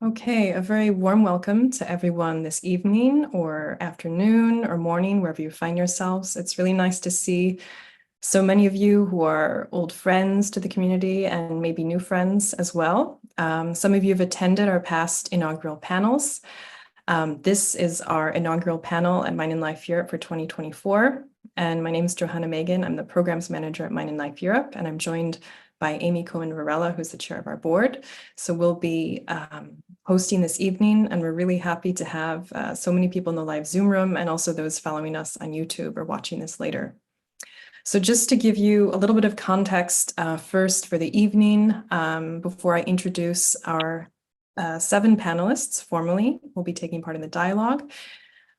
Okay, a very warm welcome to everyone this evening or afternoon or morning, wherever you find yourselves. It's really nice to see so many of you who are old friends to the community and maybe new friends as well. Some of you have attended our past inaugural panels. This is our inaugural panel at Mind and Life Europe for 2024. And my name is Johanna Megan. I'm the programs manager at Mind and Life Europe, and I'm joined by Amy Cohen-Varela, who's the chair of our board. So we'll be hosting this evening, and we're really happy to have so many people in the live Zoom room and also those following us on YouTube or watching this later. So just to give you a little bit of context first for the evening, before I introduce our 7 panelists formally will be taking part in the dialogue.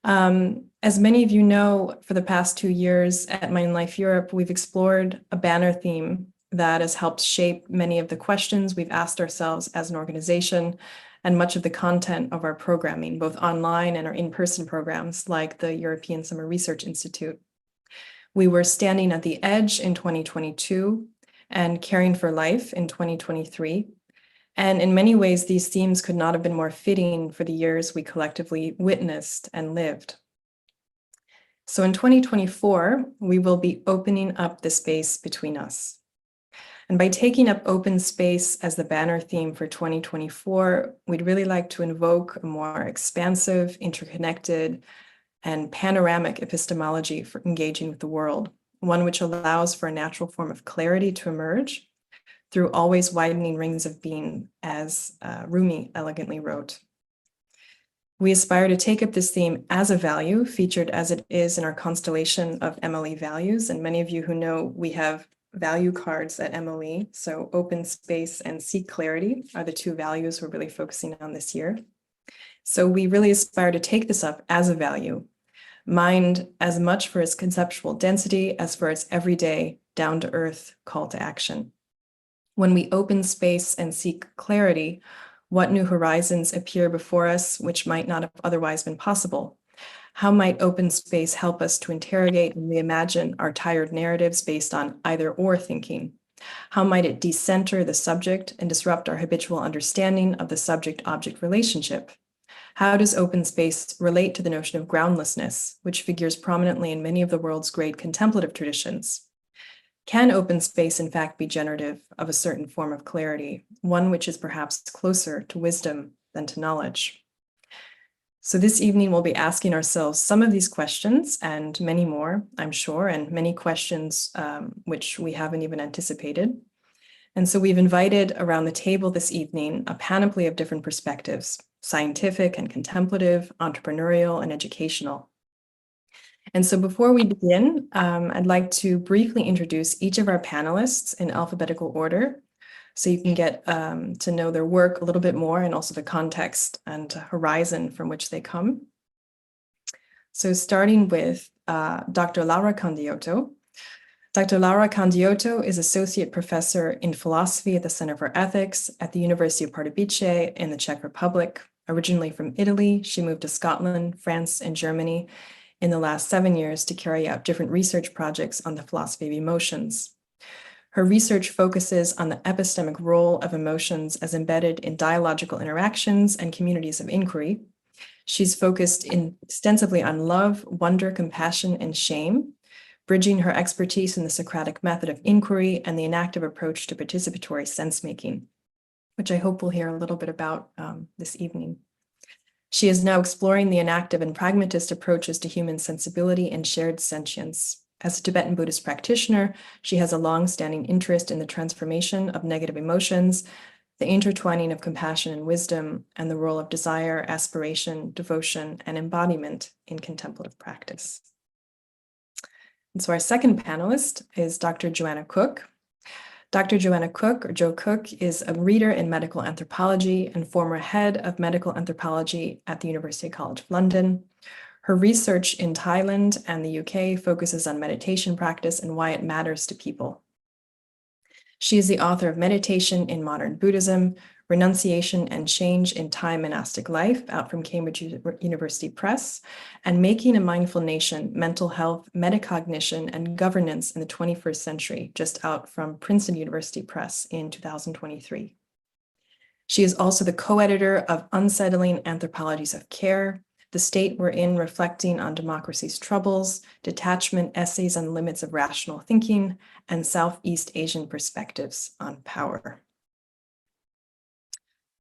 As many of you know, for the past 2 years at Mind and Life Europe, we've explored a banner theme that has helped shape many of the questions we've asked ourselves as an organization and much of the content of our programming, both online and our in-person programs like the European Summer Research Institute. We were standing at the edge in 2022 and caring for life in 2023. And in many ways, these themes could not have been more fitting for the years we collectively witnessed and lived. So in 2024, we will be opening up the space between us. And by taking up open space as the banner theme for 2024, we'd really like to invoke a more expansive, interconnected, and panoramic epistemology for engaging with the world, one which allows for a natural form of clarity to emerge through always widening rings of being, as Rumi elegantly wrote. We aspire to take up this theme as a value, featured as it is in our constellation of MLE values. And many of you who know we have value cards at MLE, so open space and seek clarity are the 2 values we're really focusing on this year. So we really aspire to take this up as a value, mind as much for its conceptual density as for its everyday, down-to-earth call to action. When we open space and seek clarity, what new horizons appear before us which might not have otherwise been possible? How might open space help us to interrogate and reimagine our tired narratives based on either-or thinking? How might it decenter the subject and disrupt our habitual understanding of the subject-object relationship? How does open space relate to the notion of groundlessness, which figures prominently in many of the world's great contemplative traditions? Can open space, in fact, be generative of a certain form of clarity, one which is perhaps closer to wisdom than to knowledge? So this evening, we'll be asking ourselves some of these questions and many more, I'm sure, and many questions which we haven't even anticipated. And so we've invited around the table this evening a panoply of different perspectives, scientific and contemplative, entrepreneurial and educational. And so before we begin, I'd like to briefly introduce each of our panelists in alphabetical order, so you can get to know their work a little bit more and also the context and horizon from which they come. So starting with Dr. Laura Candiotto. Dr. Laura Candiotto is Associate Professor in Philosophy at the Center for Ethics at the University of Pardubice in the Czech Republic. Originally from Italy, she moved to Scotland, France, and Germany in the last 7 years to carry out different research projects on the philosophy of emotions. Her research focuses on the epistemic role of emotions as embedded in dialogical interactions and communities of inquiry. She's focused extensively on love, wonder, compassion, and shame, bridging her expertise in the Socratic method of inquiry and the enactive approach to participatory sense-making, which I hope we'll hear a little bit about this evening. She is now exploring the enactive and pragmatist approaches to human sensibility and shared sentience. As a Tibetan Buddhist practitioner, she has a long-standing interest in the transformation of negative emotions, the intertwining of compassion and wisdom, and the role of desire, aspiration, devotion, and embodiment in contemplative practice. And so our second panelist is Dr. Joanna Cook. Dr. Joanna Cook, or Jo Cook, is a reader in medical anthropology and former head of medical anthropology at the University College London. Her research in Thailand and the UK focuses on meditation practice and why it matters to people. She is the author of Meditation in Modern Buddhism, Renunciation and Change in Thai Monastic Life, out from Cambridge University Press, and Making a Mindful Nation, Mental Health, Metacognition, and Governance in the 21st Century, just out from Princeton University Press in 2023. She is also the co-editor of Unsettling Anthropologies of Care, The State We're In, Reflecting on Democracy's Troubles, Detachment, Essays on the Limits of Rational Thinking, and Southeast Asian Perspectives on Power.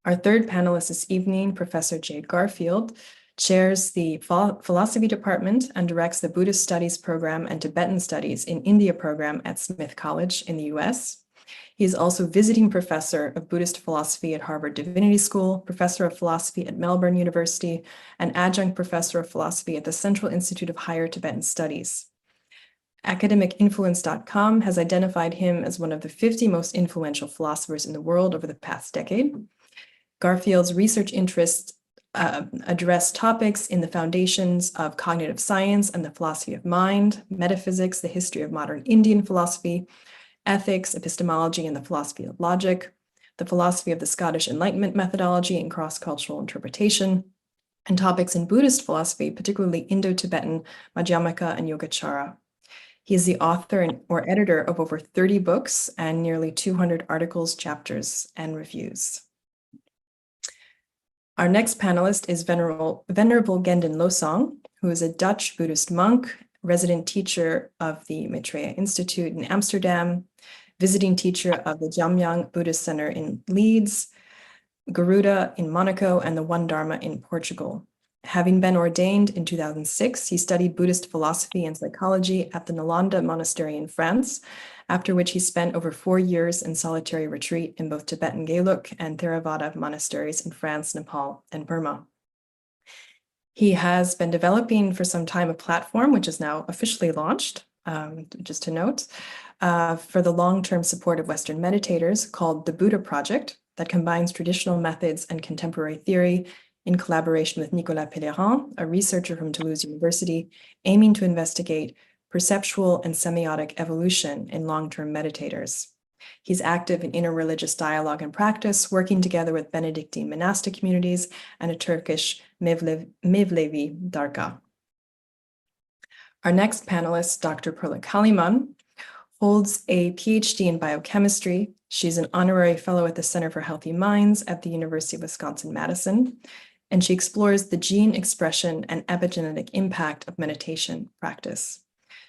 Our third panelist this evening, Professor Jade Garfield, chairs the philosophy department and directs the Buddhist Studies program and Tibetan Studies in India program at Smith College in the US. He is also visiting professor of Buddhist philosophy at Harvard Divinity School, professor of philosophy at Melbourne University, and adjunct professor of philosophy at the Central Institute of Higher Tibetan Studies. AcademicInfluence.com has identified him as one of the 50 most influential philosophers in the world over the past decade. Garfield's research interests address topics in the foundations of cognitive science and the philosophy of mind, metaphysics, the history of modern Indian philosophy, ethics, epistemology, and the philosophy of logic, the philosophy of the Scottish Enlightenment methodology and cross-cultural interpretation, and topics in Buddhist philosophy, particularly Indo-Tibetan, Madhyamaka, and Yogacara. He is the author or editor of over 30 books and nearly 200 articles, chapters, and reviews. Our next panelist is Venerable Gendon Losang, who is a Dutch Buddhist monk, resident teacher of the Maitreya Institute in Amsterdam, visiting teacher of the Jamyang Buddhist Center in Leeds, Garuda in Monaco, and the One Dharma in Portugal. Having been ordained in 2006, he studied Buddhist philosophy and psychology at the Nalanda Monastery in France, after which he spent over 4 years in solitary retreat in both Tibetan Gelug and Theravada monasteries in France, Nepal, and Burma. He has been developing for some time a platform, which is now officially launched, just to note, for the long-term support of Western meditators called the Buddha Project, that combines traditional methods and contemporary theory in collaboration with Nicolas Pellerin, a researcher from Toulouse University, aiming to investigate perceptual and semiotic evolution in long-term meditators. He's active in interreligious dialogue and practice, working together with Benedictine monastic communities and a Turkish Mevlevi Dargah. Our next panelist, Dr. Perla Kaliman, holds a PhD in biochemistry. She's an honorary fellow at the Center for Healthy Minds at the University of Wisconsin-Madison, and she explores the gene expression and epigenetic impact of meditation practice.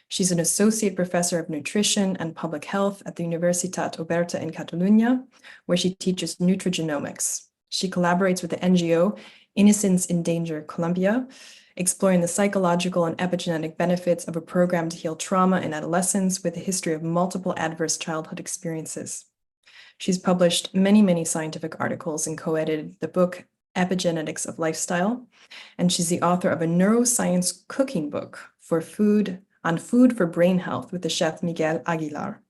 She's an associate professor of nutrition and public health at the Universitat Oberta in Catalunya, where she teaches nutrigenomics. She collaborates with the NGO Innocence in Danger Colombia, exploring the psychological and epigenetic benefits of a program to heal trauma in adolescents with a history of multiple adverse childhood experiences. She's published many scientific articles and co-edited the book Epigenetics of Lifestyle, and she's the author of a neuroscience cooking book on food for brain health with the chef Miguel Aguilar.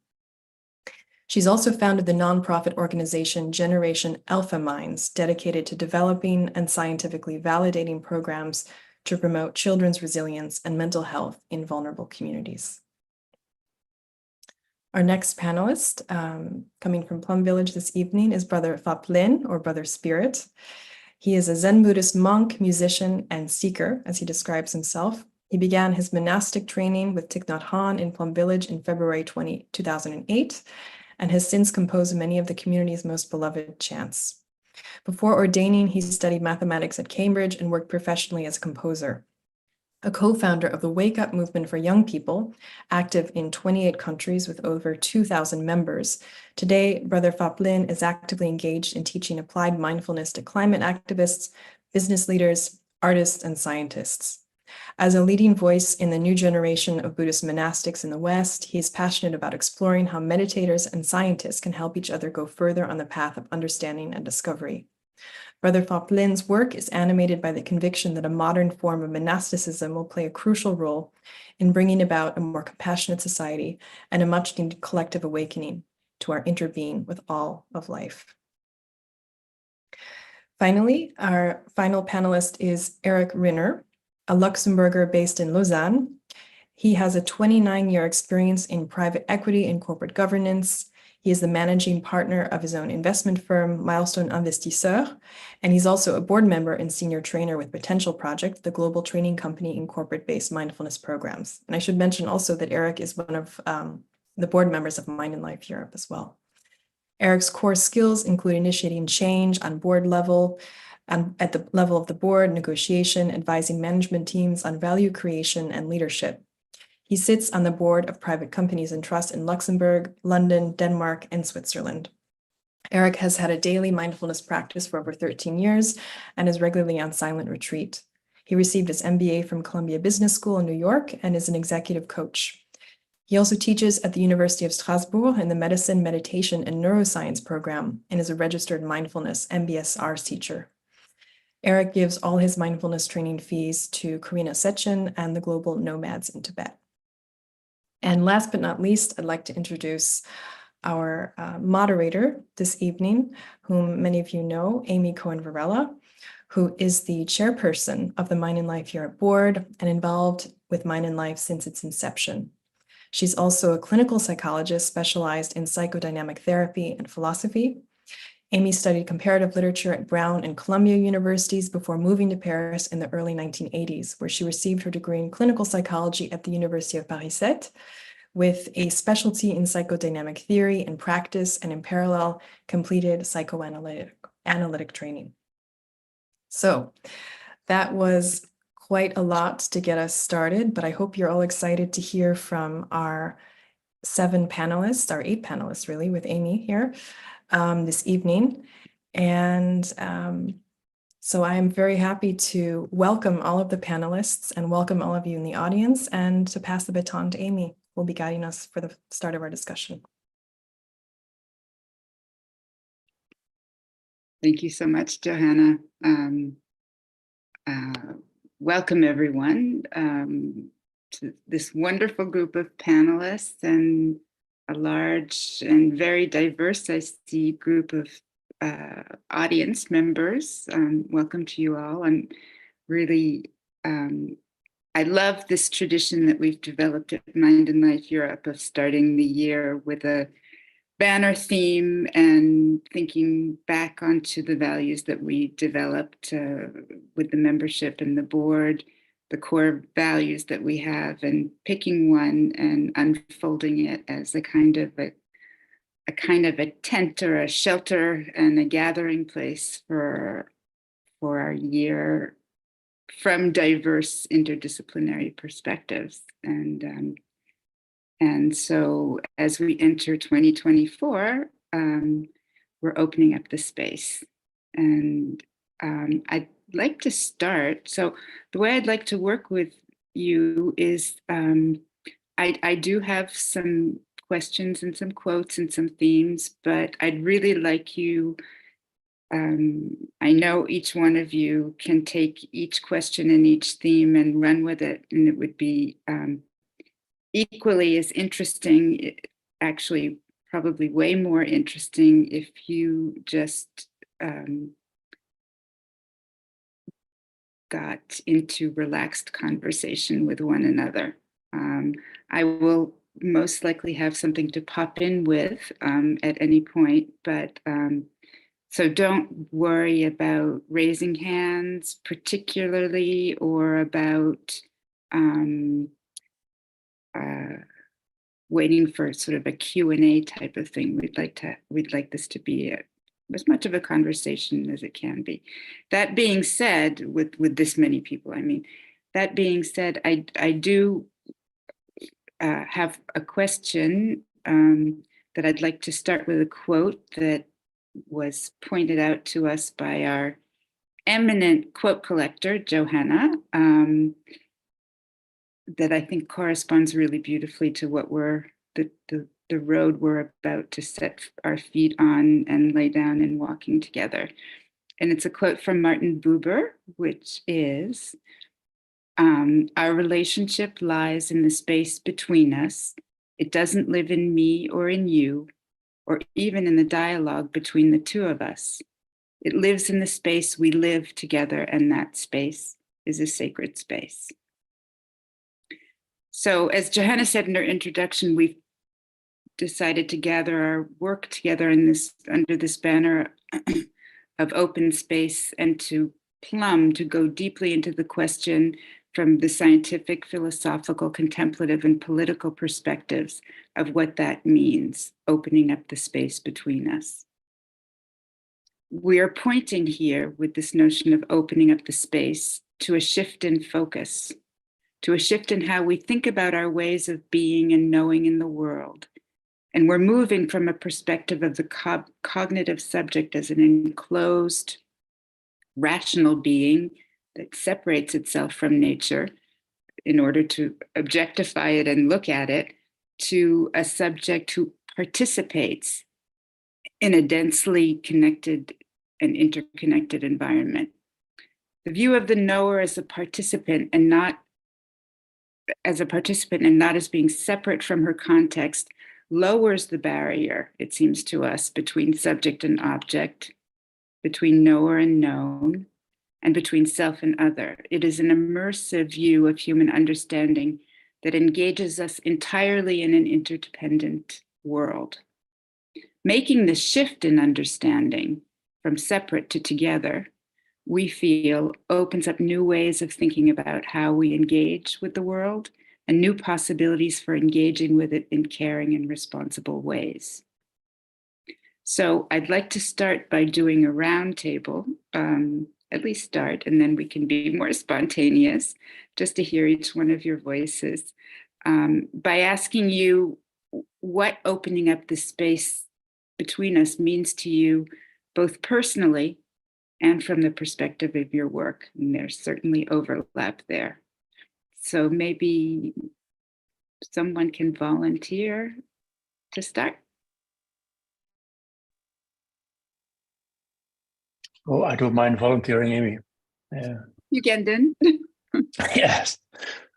She's also founded the nonprofit organization Generation Alpha Minds, dedicated to developing and scientifically validating programs to promote children's resilience and mental health in vulnerable communities. Our next panelist, coming from Plum Village this evening, is Brother Phap Lin, or Brother Spirit. He is a Zen Buddhist monk, musician, and seeker, as he describes himself. He began his monastic training with Thich Nhat Hanh in Plum Village in February 2008, and has since composed many of the community's most beloved chants. Before ordaining, he studied mathematics at Cambridge and worked professionally as a composer. A co-founder of the Wake Up movement for young people, active in 28 countries with over 2,000 members. Today, Brother Phap Lin is actively engaged in teaching applied mindfulness to climate activists, business leaders, artists, and scientists. As a leading voice in the new generation of Buddhist monastics in the West, he is passionate about exploring how meditators and scientists can help each other go further on the path of understanding and discovery. Brother Phap Lin's work is animated by the conviction that a modern form of monasticism will play a crucial role in bringing about a more compassionate society and a much-needed collective awakening to our interbeing with all of life. Finally, our final panelist is Eric Rinner, a Luxembourger based in Lausanne. He has a 29-year experience in private equity and corporate governance. He is the managing partner of his own investment firm, Milestone Investisseurs, and he's also a board member and senior trainer with Potential Project, the global training company in corporate-based mindfulness programs. And I should mention also that Eric is one of the board members of Mind and Life Europe as well. Eric's core skills include initiating change on board level, and at the level of the board, negotiation, advising management teams on value creation and leadership. He sits on the board of private companies and trusts in Luxembourg, London, Denmark, and Switzerland. Eric has had a daily mindfulness practice for over 13 years and is regularly on silent retreat. He received his MBA from Columbia Business School in New York and is an executive coach. He also teaches at the University of Strasbourg in the Medicine, Meditation, and Neuroscience program and is a registered mindfulness MBSR teacher. Eric gives all his mindfulness training fees to Karina Sechin and the Global Nomads in Tibet. And last but not least, I'd like to introduce our moderator this evening, whom many of you know, Amy Cohen-Varela, who is the chairperson of the Mind and Life Europe board and involved with Mind and Life since its inception. She's also a clinical psychologist specialized in psychodynamic therapy and philosophy. Amy studied comparative literature at Brown and Columbia universities before moving to Paris in the early 1980s, where she received her degree in clinical psychology at the University of Paris 7, with a specialty in psychodynamic theory and practice, and in parallel, completed psychoanalytic training. So that was quite a lot to get us started, but I hope you're all excited to hear from our 8 panelists really, with Amy here this evening. And so I am very happy to welcome all of the panelists and welcome all of you in the audience, and to pass the baton to Amy, who will be guiding us for the start of our discussion. Thank you so much, Johanna. Welcome everyone to this wonderful group of panelists and a large and very diverse, I see, group of audience members. Welcome to you all. And really, I love this tradition that we've developed at Mind and Life Europe of starting the year with a banner theme and thinking back onto the values that we developed with the membership and the board, the core values that we have, and picking one and unfolding it as a kind of a tent or a shelter and a gathering place for our year from diverse interdisciplinary perspectives. And so as we enter 2024, we're opening up the space. And I'd like to start. So the way I'd like to work with you is I do have some questions and some quotes and some themes, but I'd really like you, I know each one of you can take each question and each theme and run with it, and it would be equally as interesting, actually probably way more interesting, if you just got into relaxed conversation with one another. I will most likely have something to pop in with at any point, but so don't worry about raising hands particularly, or about waiting for sort of a Q&A type of thing. We'd like this to be as much of a conversation as it can be. That being said, with this many people, that being said, I do have a question that I'd like to start with a quote that was pointed out to us by our eminent quote collector, Johanna, that I think corresponds really beautifully to what the road we're about to set our feet on and lay down in walking together. And it's a quote from Martin Buber, which is, our relationship lies in the space between us. It doesn't live in me or in you, or even in the dialogue between the two of us. It lives in the space we live together, and that space is a sacred space. So as Johanna said in her introduction, we've decided to gather our work together under this banner of open space, and to go deeply into the question, from the scientific, philosophical, contemplative, and political perspectives of what that means, opening up the space between us. We are pointing here with this notion of opening up the space to a shift in focus, to a shift in how we think about our ways of being and knowing in the world. And we're moving from a perspective of the cognitive subject as an enclosed, rational being that separates itself from nature in order to objectify it and look at it, to a subject who participates in a densely connected and interconnected environment. The view of the knower as a participant and not as being separate from her context lowers the barrier, it seems to us, between subject and object, between knower and known, and between self and other. It is an immersive view of human understanding that engages us entirely in an interdependent world. Making the shift in understanding from separate to together, we feel opens up new ways of thinking about how we engage with the world and new possibilities for engaging with it in caring and responsible ways. So I'd like to start by doing a roundtable, at least start, and then we can be more spontaneous, just to hear each one of your voices, by asking you what opening up the space between us means to you, both personally and from the perspective of your work. And there's certainly overlap there. So maybe someone can volunteer to start. Oh, I don't mind volunteering, Amy. Ugandhan. Yes.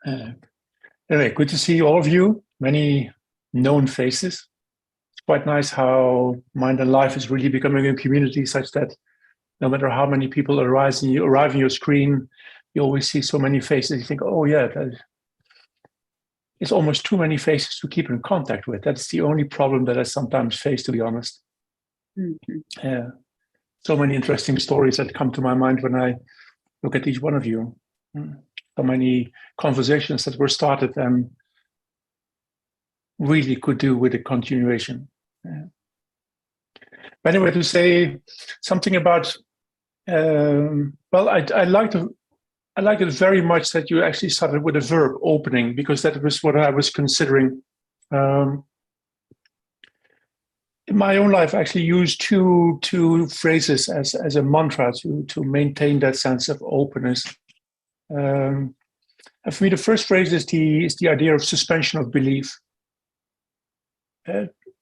Anyway, good to see all of you. Many known faces. It's quite nice how Mind and Life is really becoming a community such that no matter how many people arrive on your screen, you always see so many faces. You think, oh yeah, it's almost too many faces to keep in contact with. That's the only problem that I sometimes face, to be honest. Mm-hmm. Yeah. So many interesting stories that come to my mind when I look at each one of you. So many conversations that were started and really could do with a continuation. Yeah. But anyway, to say something about, well, I liked it very much that you actually started with a verb, opening, because that was what I was considering. In my own life, I actually use two phrases as a mantra to maintain that sense of openness. And for me, the first phrase is the idea of suspension of belief.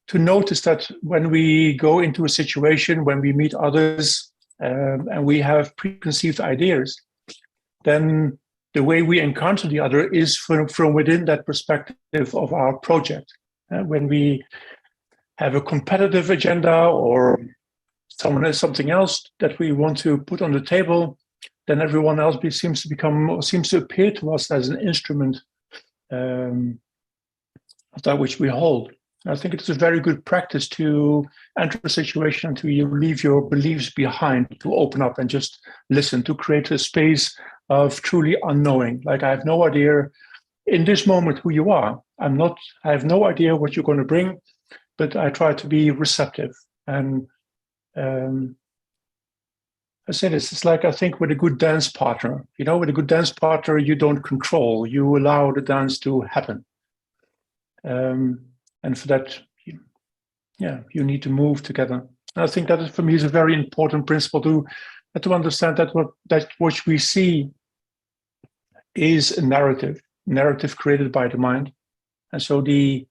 To notice that when we go into a situation, when we meet others, and we have preconceived ideas, then the way we encounter the other is from within that perspective of our project. When we have a competitive agenda or someone has something else that we want to put on the table, then everyone else seems to appear to us as an instrument of that which we hold. I think it's a very good practice to enter a situation until you leave your beliefs behind, to open up and just listen, to create a space of truly unknowing. Like, I have no idea in this moment who you are. I have no idea what you're going to bring, but I try to be receptive. And I say this, it's like, I think with a good dance partner, with a good dance partner, you don't control, you allow the dance to happen. And for that, you need to move together. And I think that for me is a very important principle to understand that what we see is a narrative created by the mind. And so the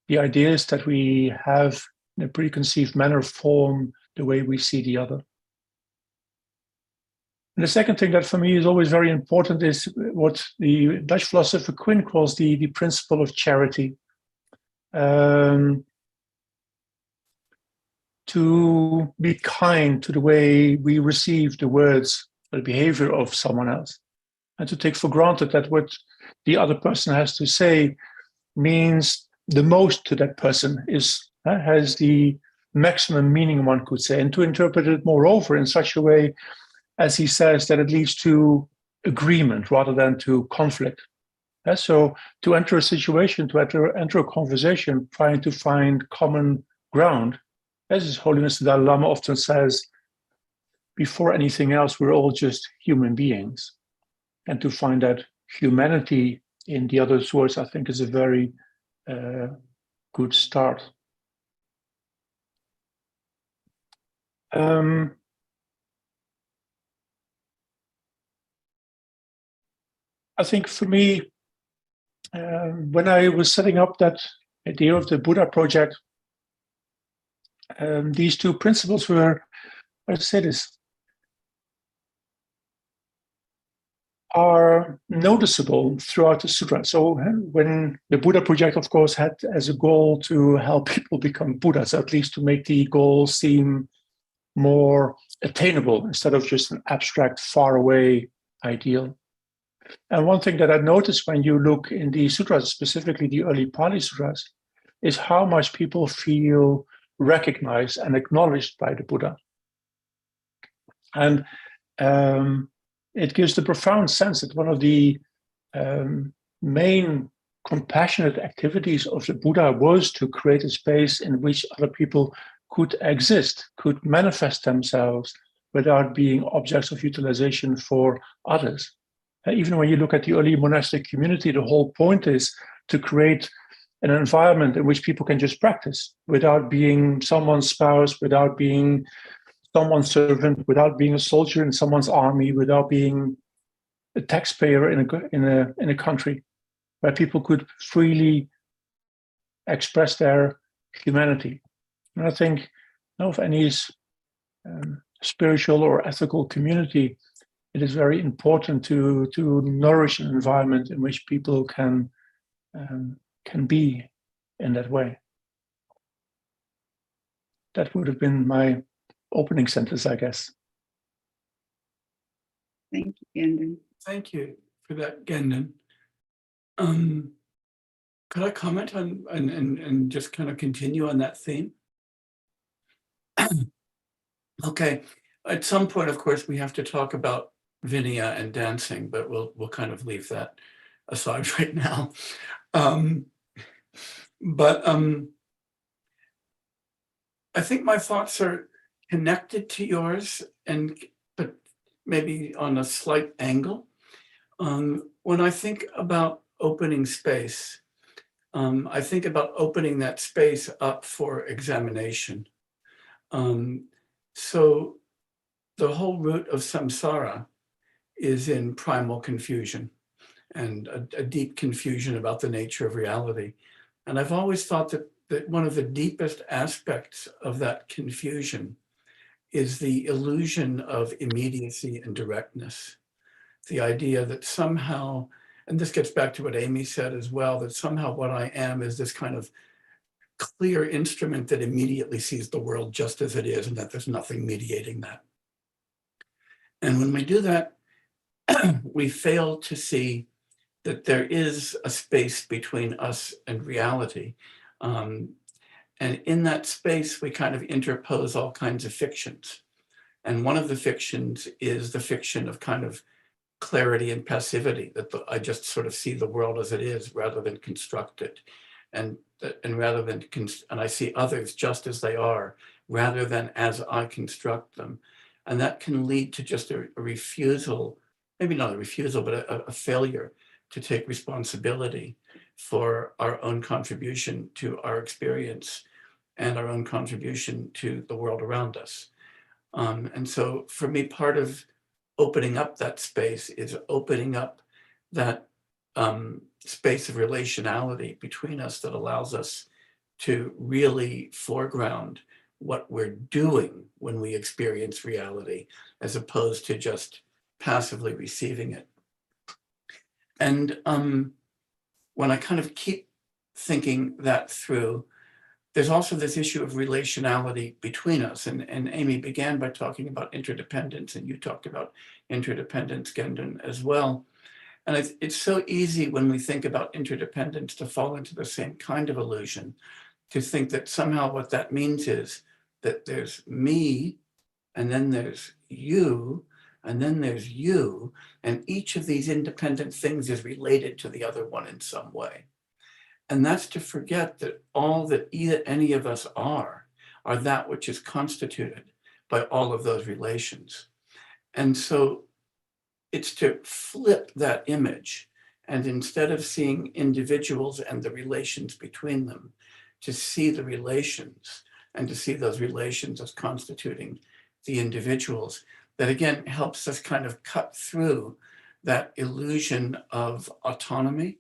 ideas that we have in a preconceived manner form the way we see the other. And the second thing that for me is always very important is what the Dutch philosopher Quinn calls the principle of charity. To be kind to the way we receive the words or the behavior of someone else, and to take for granted that what the other person has to say means the most to that person, has the maximum meaning, one could say, and to interpret it moreover in such a way, as he says, that it leads to agreement rather than to conflict. So to enter a situation, to enter a conversation, trying to find common ground, as His Holiness the Dalai Lama often says, before anything else, we're all just human beings. And to find that humanity in the other source, I think, is a very good start. I think for me, when I was setting up that idea of the Buddha project, these two principles were, how to say this, are noticeable throughout the sutra. So when the Buddha project, of course, had as a goal to help people become Buddhas, at least to make the goal seem more attainable instead of just an abstract, faraway ideal. And one thing that I noticed when you look in the sutras, specifically the early Pali sutras, is how much people feel recognized and acknowledged by the Buddha. And it gives the profound sense that one of the main compassionate activities of the Buddha was to create a space in which other people could exist, could manifest themselves without being objects of utilization for others. Even when you look at the early monastic community, the whole point is to create an environment in which people can just practice without being someone's spouse, without being someone's servant, without being a soldier in someone's army, without being a taxpayer in a country, where people could freely express their humanity. And I think of any spiritual or ethical community, it is very important to nourish an environment in which people can be in that way. That would have been my opening sentence, I guess. Thank you, Gendon. Thank you for that, Gendon. Could I comment on and just kind of continue on that theme? Okay. At some point, of course, we have to talk about Vinaya and dancing, but we'll kind of leave that aside right now. I think my thoughts are connected to yours, but maybe on a slight angle. When I think about opening space, I think about opening that space up for examination. So the whole root of samsara is in primal confusion and a deep confusion about the nature of reality. And I've always thought that one of the deepest aspects of that confusion is the illusion of immediacy and directness. The idea that somehow, and this gets back to what Amy said as well, that somehow what I am is this kind of clear instrument that immediately sees the world just as it is, and that there's nothing mediating that. And when we do that, we fail to see that there is a space between us and reality. And in that space, we kind of interpose all kinds of fictions. And one of the fictions is the fiction of kind of clarity and passivity, that I just sort of see the world as it is rather than construct it. And I see others just as they are rather than as I construct them. And that can lead to just a refusal, maybe not a refusal, but a failure to take responsibility for our own contribution to our experience and our own contribution to the world around us. And so for me, part of opening up that space is opening up that space of relationality between us that allows us to really foreground what we're doing when we experience reality, as opposed to just passively receiving it. And when I kind of keep thinking that through, there's also this issue of relationality between us. And Amy began by talking about interdependence, and you talked about interdependence, Gendon, as well. And it's so easy when we think about interdependence to fall into the same kind of illusion, to think that somehow what that means is that there's me, and then there's you, and then there's you, and each of these independent things is related to the other one in some way. And that's to forget that all that any of us are that which is constituted by all of those relations. And so it's to flip that image, and instead of seeing individuals and the relations between them, to see the relations and to see those relations as constituting the individuals. That again helps us kind of cut through that illusion of autonomy,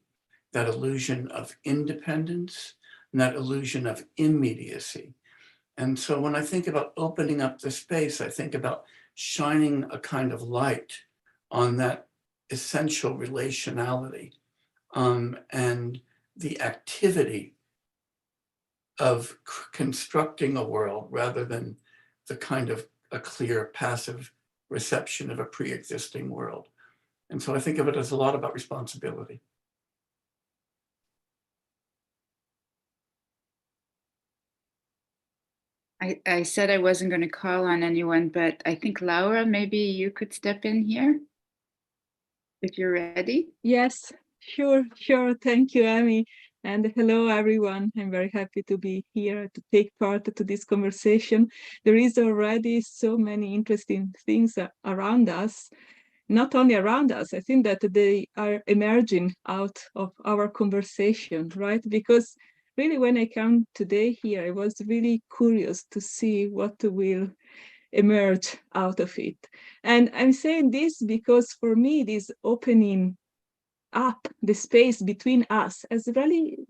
that illusion of independence, and that illusion of immediacy. And so when I think about opening up the space, I think about shining a kind of light on that essential relationality, and the activity of constructing a world rather than the kind of a clear passive reception of a pre-existing world. And so I think of it as a lot about responsibility. I said I wasn't going to call on anyone, but I think Laura, maybe you could step in here if you're ready. Yes, sure. Thank you, Amy. And hello, everyone. I'm very happy to be here to take part to this conversation. There is already so many interesting things around us, not only around us. I think that they are emerging out of our conversation, right? Because really, when I come today here, I was really curious to see what will emerge out of it. And I'm saying this because for me, this opening up the space between us has really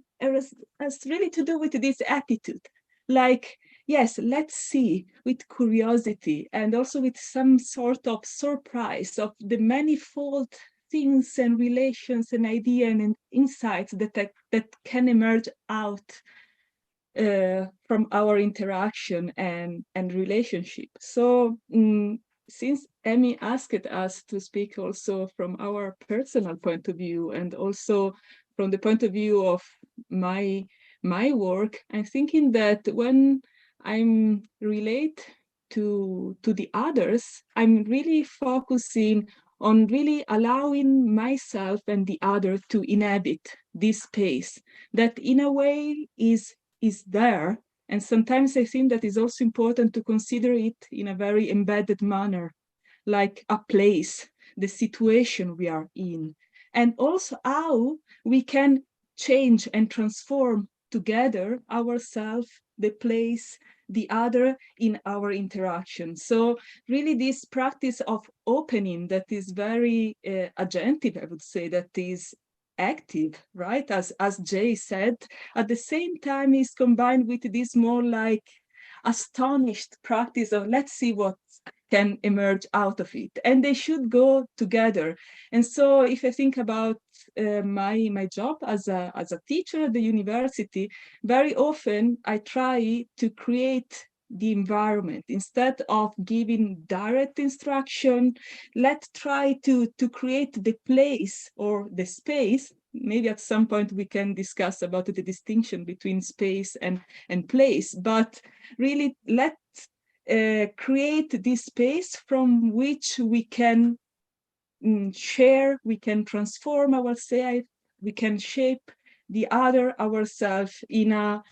to do with this attitude. Like, yes, let's see with curiosity and also with some sort of surprise of the manifold things and relations and ideas and insights that can emerge out from our interaction and relationship. So since Amy asked us to speak also from our personal point of view and also from the point of view of my work, I'm thinking that when I'm relate to the others, I'm really focusing on really allowing myself and the other to inhabit this space that in a way is there. And sometimes I think that it's also important to consider it in a very embedded manner, like a place, the situation we are in, and also how we can change and transform together ourselves, the place, the other in our interaction. So really this practice of opening that is very agentive, I would say, that is active, right? As Jay said, at the same time is combined with this more like astonished practice of let's see what can emerge out of it, and they should go together. And so if I think about my job as a teacher at the university, very often I try to create the environment instead of giving direct instruction. Let's try to create the place or the space. Maybe at some point we can discuss about the distinction between space and place, but really let's create this space from which we can share, we can transform ourselves, we can shape the other ourselves in a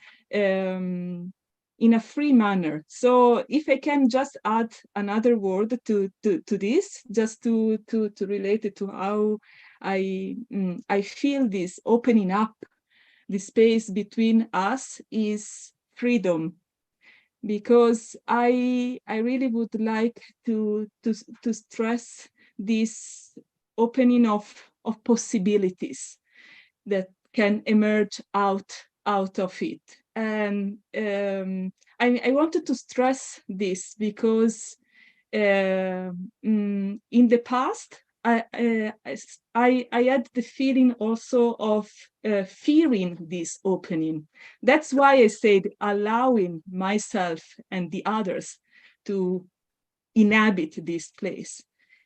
free manner. So if I can just add another word to this, just to relate it to how I feel this opening up the space between us is freedom. Because I really would like to stress this opening of possibilities that can emerge out of it. And I wanted to stress this because in the past, I had the feeling also of fearing this opening. That's why I said allowing myself and the others to inhabit this place,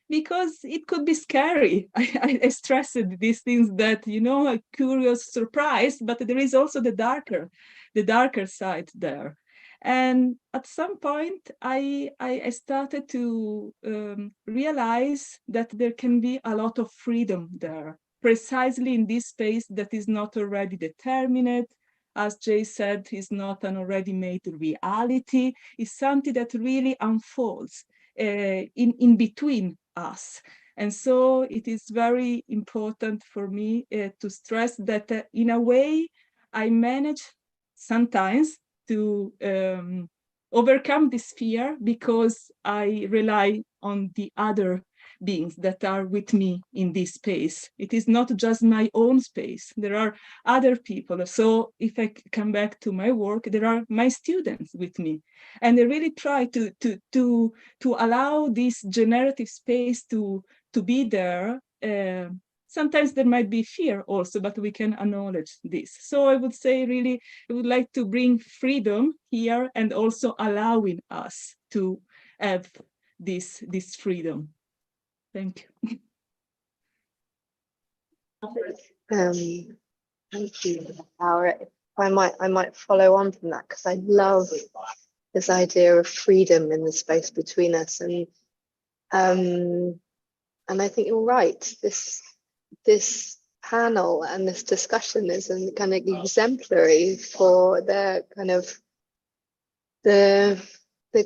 because it could be scary. I stressed these things that, a curious surprise, but there is also the darker side there. And at some point, I started to realize that there can be a lot of freedom there, precisely in this space that is not already determined. As Jay said, is not an already made reality. It's something that really unfolds in between us. And so it is very important for me to stress that in a way, I manage sometimes to overcome this fear because I rely on the other beings that are with me in this space. It is not just my own space. There are other people. So if I come back to my work, there are my students with me. And I really try to allow this generative space to be there. Sometimes there might be fear also, but we can acknowledge this. So I would say really, I would like to bring freedom here and also allowing us to have this freedom. Thank you. Thank you, Laura. I might follow on from that because I love this idea of freedom in the space between us, and I think you're right. This panel and this discussion is kind of exemplary for the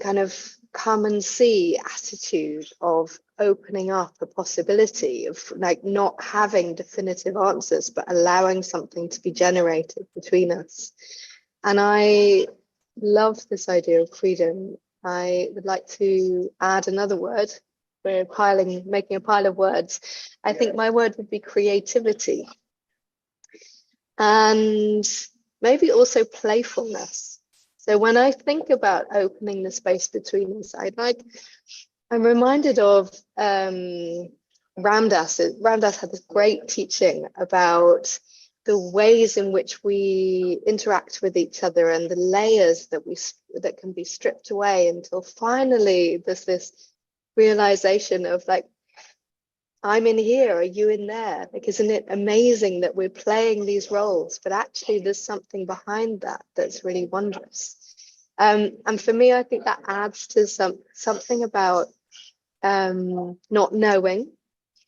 kind of come and see attitude of opening up a possibility of like not having definitive answers, but allowing something to be generated between us. And I love this idea of freedom. I would like to add another word. We're making a pile of words. I think my word would be creativity. And maybe also playfulness. So when I think about opening the space between us, I'm reminded of Ramdas. Ramdas had this great teaching about the ways in which we interact with each other and the layers that can be stripped away until finally there's this realization of like, I'm in here, are you in there? Like, isn't it amazing that we're playing these roles, but actually there's something behind that that's really wondrous. And for me, I think that adds to something about not knowing,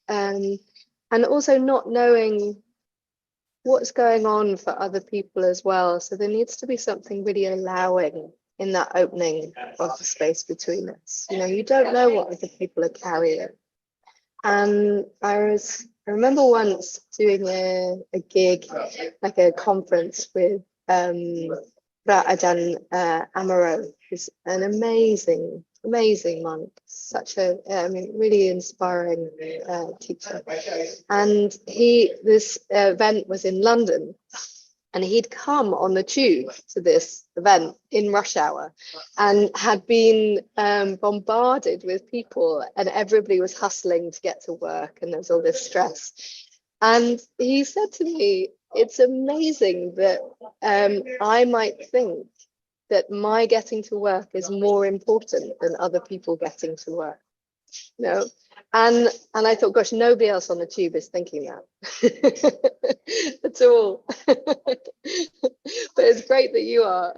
and also not knowing what's going on for other people as well. So there needs to be something really allowing in that opening of the space between us. You know, you don't know what other people are carrying. And I remember once doing a gig, like a conference with Ajahn Amaro, who's an amazing monk, such a really inspiring teacher. And this event was in London, and he'd come on the tube to this event in rush hour and had been bombarded with people, and everybody was hustling to get to work, and there was all this stress. And he said to me, it's amazing that I might think that my getting to work is more important than other people getting to work. You know? And I thought, gosh, nobody else on the tube is thinking that at all. But it's great that you are.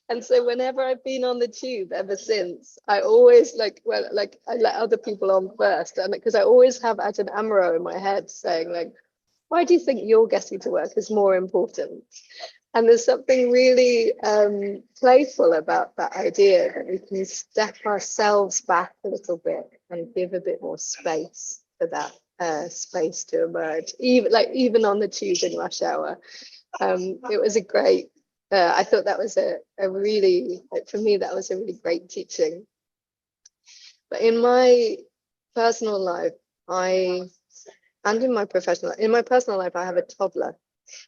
And so whenever I've been on the tube ever since, I always I let other people on first, and because I always have Ajahn Amaro in my head saying like, why do you think your getting to work is more important? And there's something really playful about that idea that we can step ourselves back a little bit and give a bit more space for that space to emerge, even on the tube in rush hour. It was a great, I thought that was a really, for me, that was a really great teaching. But in my personal life, in my personal life, I have a toddler.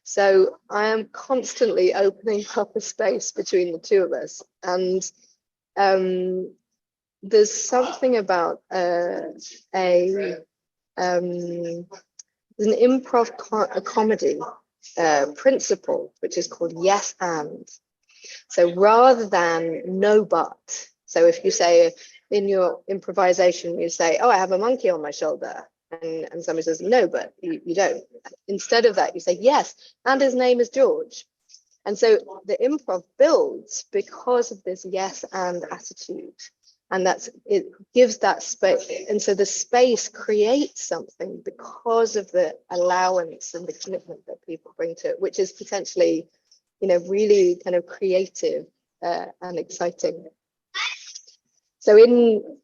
So I am constantly opening up a space between the two of us. And there's something about there's an improv comedy principle, which is called yes and. So rather than no but, so if you say in your improvisation, you say, oh, I have a monkey on my shoulder. And somebody says, no, but you don't. Instead of that, you say, yes, and his name is George. And so the improv builds because of this yes and attitude. And it gives that space. And so the space creates something because of the allowance and the commitment that people bring to it, which is potentially, really kind of creative and exciting. So in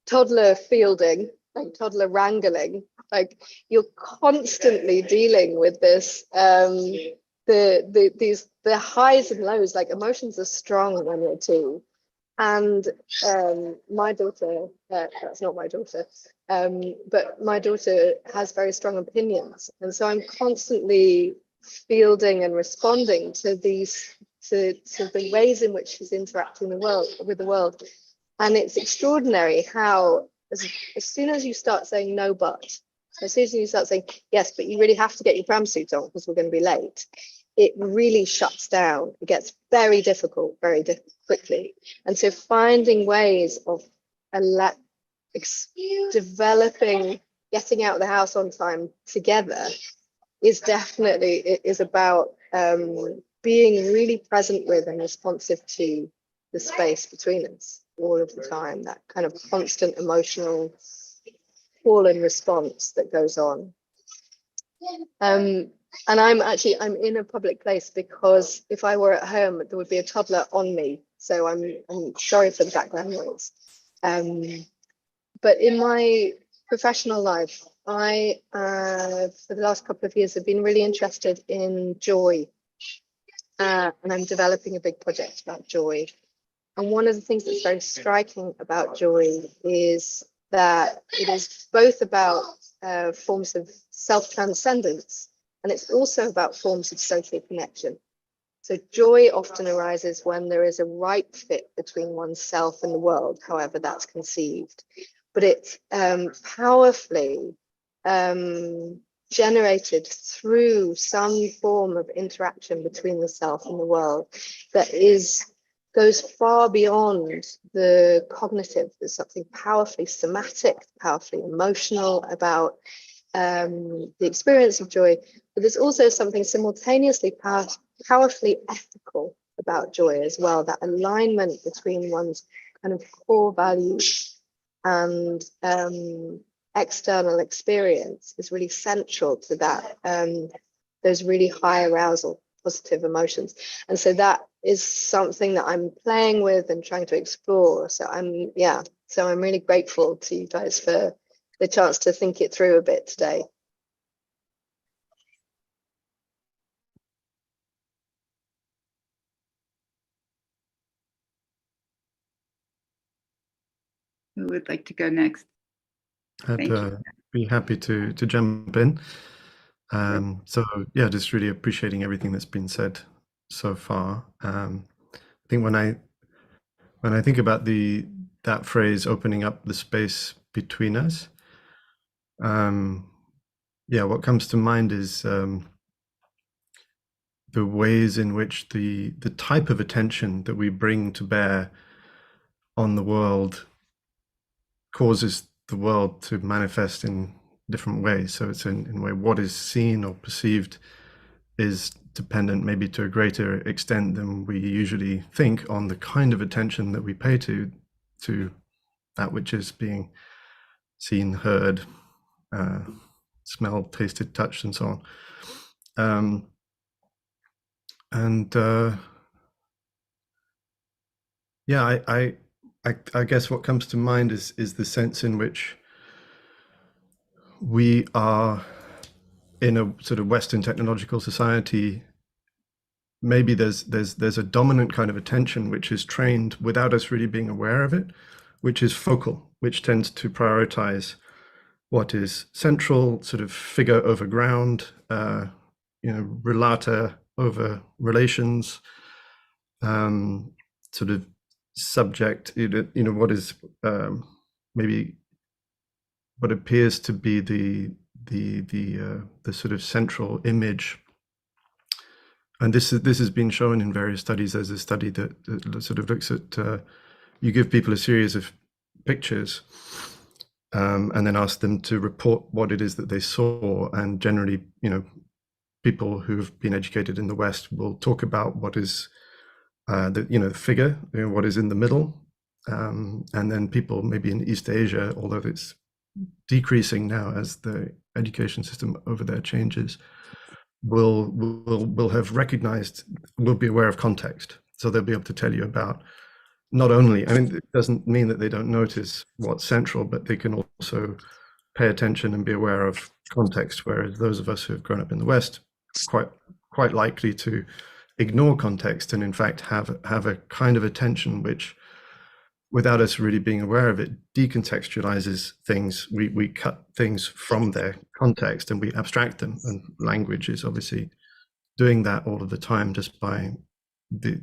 toddler fielding, like toddler wrangling, like you're constantly dealing with this, the highs and lows, like emotions are strong when you're two. And my daughter, that's not my daughter, but my daughter has very strong opinions. And so I'm constantly fielding and responding to these, to the ways in which she's interacting with the world. And it's extraordinary how, as soon as you start saying no, but, as soon as you start saying, yes, but you really have to get your pram suit on because we're going to be late, it really shuts down. It gets very difficult, quickly. And so finding ways of developing, getting out of the house on time together is about being really present with and responsive to the space between us all of the time, that kind of constant emotional call and response that goes on. And I'm in a public place because if I were at home, there would be a toddler on me. So I'm sorry for the background noise. But in my professional life, I, for the last couple of years, have been really interested in joy. And I'm developing a big project about joy. And one of the things that's very striking about joy is that it is both about forms of self-transcendence, and it's also about forms of social connection. So joy often arises when there is a right fit between oneself and the world, however that's conceived. But it's powerfully generated through some form of interaction between the self and the world that goes far beyond the cognitive. There's something powerfully somatic, powerfully emotional about the experience of joy, but there's also something simultaneously powerfully ethical about joy as well. That alignment between one's kind of core values and external experience is really central to that, those really high arousal, positive emotions. And so that is something that I'm playing with and trying to explore. So I'm really grateful to you guys for the chance to think it through a bit today. Who would like to go next? I'd be happy to jump in. So yeah, just really appreciating everything that's been said so far. I think when I think about that phrase, opening up the space between us, what comes to mind is the ways in which the type of attention that we bring to bear on the world causes the world to manifest in different ways. So it's in a way what is seen or perceived is dependent, maybe to a greater extent than we usually think, on the kind of attention that we pay to that which is being seen, heard, smelled, tasted, touched, and so on. I guess what comes to mind is the sense in which we are in a sort of Western technological society. Maybe there's a dominant kind of attention which is trained without us really being aware of it, which is focal, which tends to prioritize what is central, sort of figure over ground, relata over relations, sort of subject, what is maybe what appears to be the sort of central image. And this has been shown in various studies. There's a study that sort of looks at you give people a series of pictures and then ask them to report what it is that they saw, and generally, people who've been educated in the West will talk about what is the figure, what is in the middle, and then people maybe in East Asia, although it's decreasing now as the education system over there changes, will have recognized, will be aware of context, so they'll be able to tell you about not only, I mean, it doesn't mean that they don't notice what's central, but they can also pay attention and be aware of context, whereas those of us who have grown up in the West quite likely to ignore context and in fact have a kind of attention which, without us really being aware of it, decontextualizes things. We cut things from their context and we abstract them, and language is obviously doing that all of the time just by the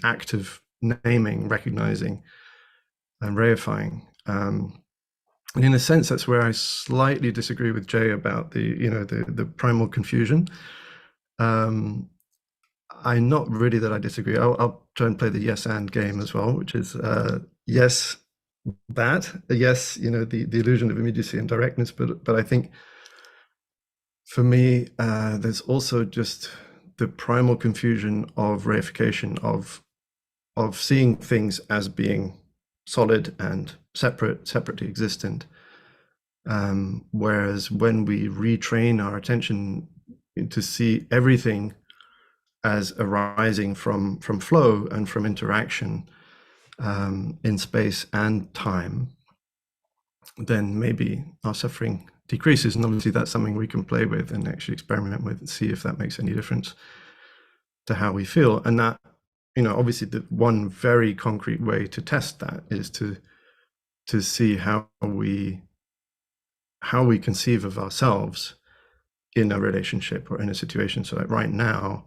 act of naming, recognizing, and reifying. And in a sense, that's where I slightly disagree with Jay about the primal confusion. I'm not really that I disagree. I'll try and play the yes and game as well, which is yes, yes, the illusion of immediacy and directness, but I think for me, there's also just the primal confusion of reification, of seeing things as being solid and separately existent. Whereas when we retrain our attention to see everything as arising from flow and from interaction in space and time, then maybe our suffering decreases. And obviously that's something we can play with and actually experiment with and see if that makes any difference to how we feel. And that, obviously the one very concrete way to test that is to see how we conceive of ourselves in a relationship or in a situation. So like right now,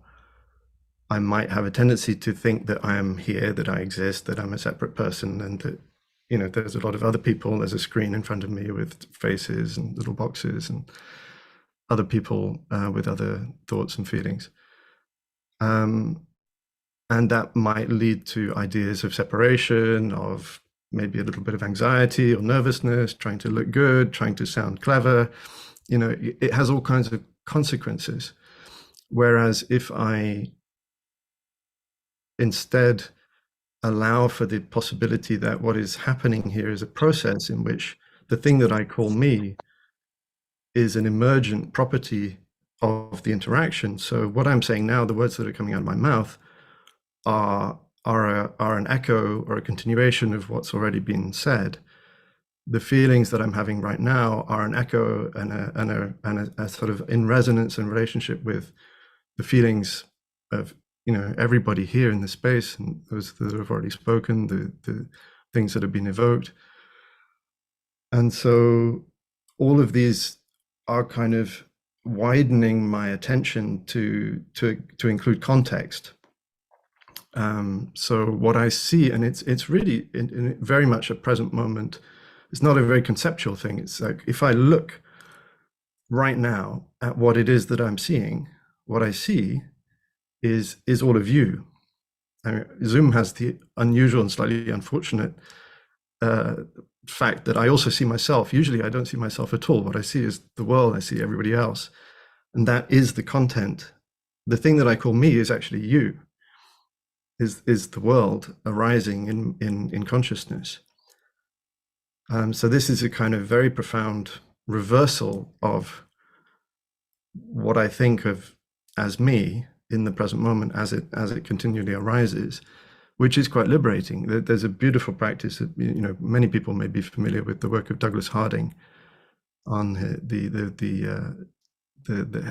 I might have a tendency to think that I am here, that I exist, that I'm a separate person, and that, there's a lot of other people. There's a screen in front of me with faces and little boxes and other people with other thoughts and feelings. And that might lead to ideas of separation, of maybe a little bit of anxiety or nervousness, trying to look good, trying to sound clever. It has all kinds of consequences. Whereas if I instead allow for the possibility that what is happening here is a process in which the thing that I call me is an emergent property of the interaction. So what I'm saying now, the words that are coming out of my mouth are an echo or a continuation of what's already been said. The feelings that I'm having right now are an echo and a sort of in resonance and relationship with the feelings of everybody here in the space, and those that have already spoken, the things that have been evoked. And so all of these are kind of widening my attention to include context. So what I see, and it's really in very much a present moment. It's not a very conceptual thing. It's like if I look right now at what it is that I'm seeing, what I see is all of you. I mean, Zoom has the unusual and slightly unfortunate fact that I also see myself. Usually I don't see myself at all. What I see is the world. I see everybody else. And that is the content. The thing that I call me is actually you, is the world arising in consciousness. So this is a kind of very profound reversal of what I think of as me in the present moment as it continually arises, which is quite liberating. There's a beautiful practice that many people may be familiar with, the work of Douglas Harding on the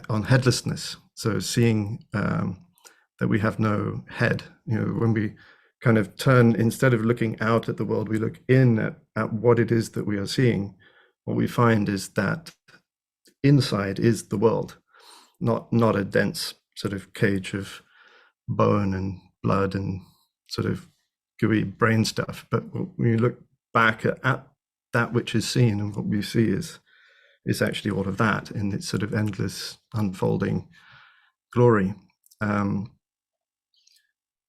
on headlessness. So seeing that we have no head. When we kind of turn, instead of looking out at the world, we look in at what it is that we are seeing. What we find is that inside is the world, not a dense sort of cage of bone and blood and sort of gooey brain stuff. But when you look back at that which is seen, and what we see is actually all of that in its sort of endless unfolding glory.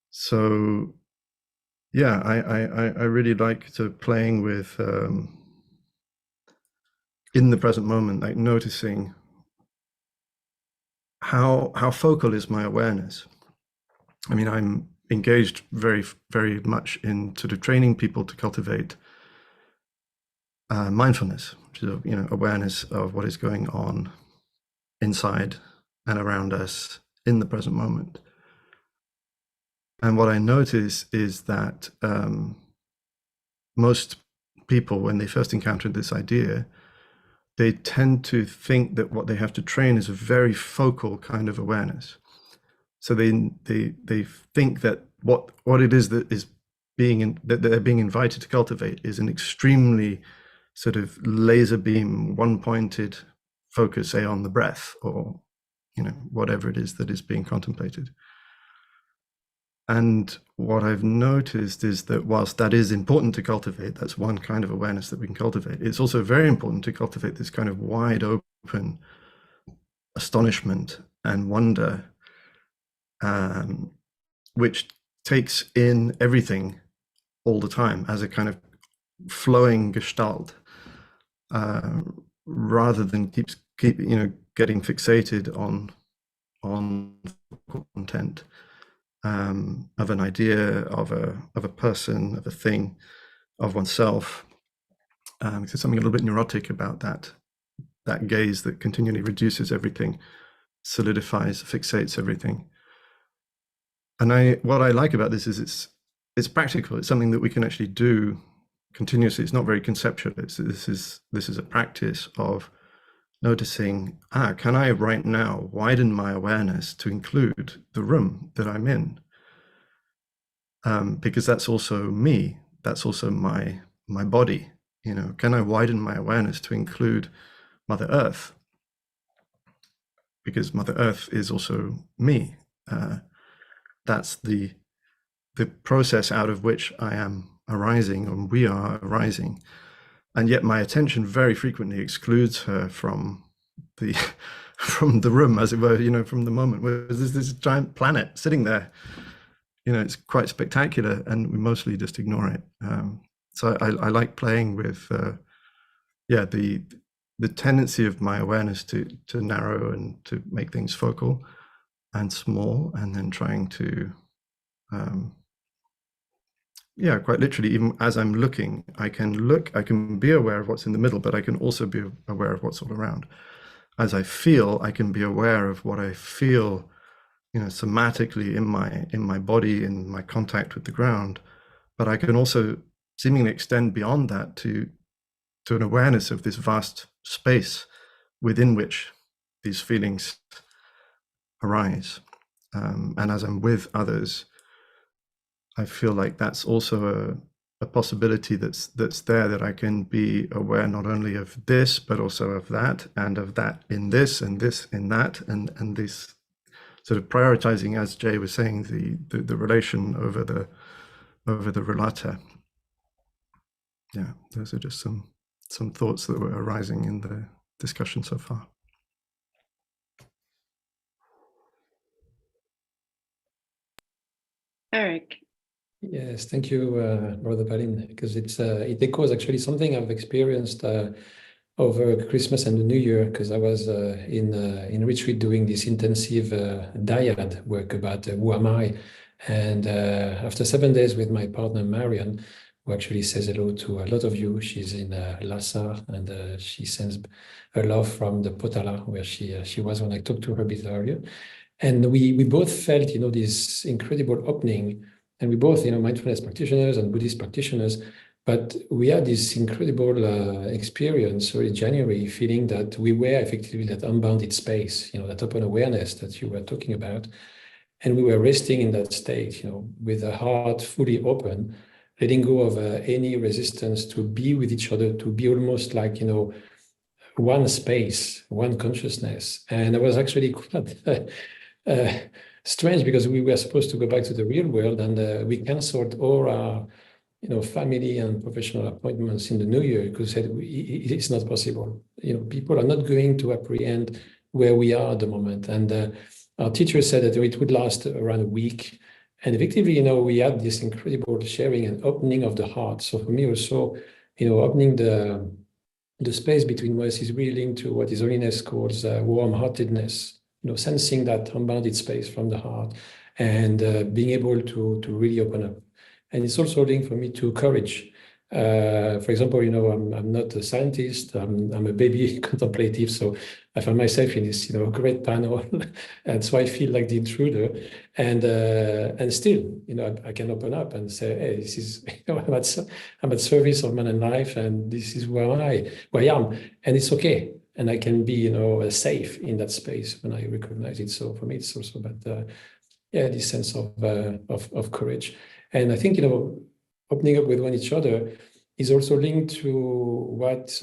So yeah, I really like to playing with in the present moment, like noticing how focal is my awareness? I mean, I'm engaged very much in sort of training people to cultivate mindfulness, which is, you know, awareness of what is going on inside and around us in the present moment. And what I notice is that most people, when they first encounter this idea, they tend to think that what they have to train is a very focal kind of awareness. So they think that what it is that is that they're being invited to cultivate is an extremely sort of laser beam, one-pointed focus, say on the breath, or, you know, whatever it is that is being contemplated. And what I've noticed is that whilst that is important to cultivate, that's one kind of awareness that we can cultivate, it's also very important to cultivate this kind of wide open astonishment and wonder, which takes in everything all the time as a kind of flowing gestalt, rather than keep you know, getting fixated on content of an idea, of a person, of a thing, of oneself. There's something a little bit neurotic about that gaze that continually reduces everything, solidifies, fixates everything. And what I like about this is it's practical. It's something that we can actually do continuously. It's not very conceptual. This is a practice of noticing, can I right now widen my awareness to include the room that I'm in? Because that's also me. That's also my body. You know, can I widen my awareness to include Mother Earth? Because Mother Earth is also me. That's the process out of which I am arising, or we are arising. And yet my attention very frequently excludes her from the room, as it were, you know, from the moment where there's this giant planet sitting there. You know, it's quite spectacular, and we mostly just ignore it. So I like playing with, the tendency of my awareness to narrow and to make things focal and small, and then trying to, quite literally, even as I'm looking, I can be aware of what's in the middle, but I can also be aware of what's all around. As I feel, I can be aware of what I feel, you know, somatically in my body, in my contact with the ground. But I can also seemingly extend beyond that to an awareness of this vast space within which these feelings arise. And as I'm with others, I feel like that's also a possibility that's there, that I can be aware not only of this, but also of that in this and this in that, and this sort of prioritizing, as Jay was saying, the relation over the relata. Yeah, those are just some thoughts that were arising in the discussion so far. Eric. Yes, thank you, Brother Palin, because it echoes actually something I've experienced over Christmas and the New Year, because I was in retreat doing this intensive dyad work about who am I, and after 7 days with my partner Marion, who actually says hello to a lot of you. She's in Lhasa, and she sends her love from the Potala, where she was when I talked to her a bit earlier, and we both felt, you know, this incredible opening. And we both, you know, mindfulness practitioners and Buddhist practitioners, but we had this incredible experience early January, feeling that we were effectively that unbounded space, you know, that open awareness that you were talking about. And we were resting in that state, you know, with the heart fully open, letting go of any resistance to be with each other, to be almost like, you know, one space, one consciousness. And I was actually quite strange, because we were supposed to go back to the real world, and we canceled all our, you know, family and professional appointments in the New Year, because it's not possible. You know, people are not going to apprehend where we are at the moment. And our teacher said that it would last around a week. And effectively, you know, we had this incredible sharing and opening of the heart. So for me also, you know, opening the space between us is really linked to what His Holiness calls warm-heartedness. sensing that unbounded space from the heart, and being able to really open up. And it's also linked for me to courage. For example, I'm not a scientist. I'm a baby contemplative, so I find myself in this, great panel, and so I feel like the intruder. And still, I can open up and say, hey, this is, I'm at service of man and life, and this is where I am, and it's okay. And I can be, safe in that space when I recognize it. So for me, it's also about, this sense of courage. And I think, opening up with each other is also linked to what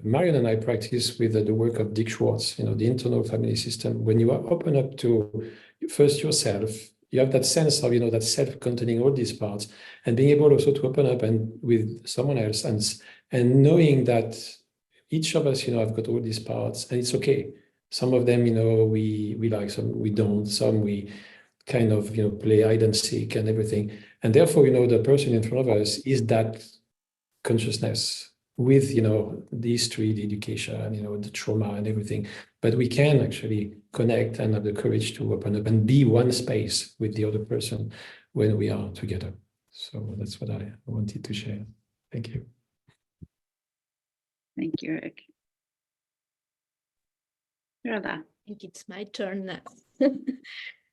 Marion and I practice with the work of Dick Schwartz, the internal family system. When you are open up to first yourself, you have that sense of, that self containing all these parts, and being able also to open up and with someone else, and knowing that each of us, have got all these parts, and it's okay. Some of them, we like, some we don't, some we kind of, play hide and seek and everything. And therefore, the person in front of us is that consciousness with, the history, the education, the trauma and everything. But we can actually connect and have the courage to open up and be one space with the other person when we are together. So that's what I wanted to share. Thank you. Thank you, Eric. Rola. I think it's my turn now.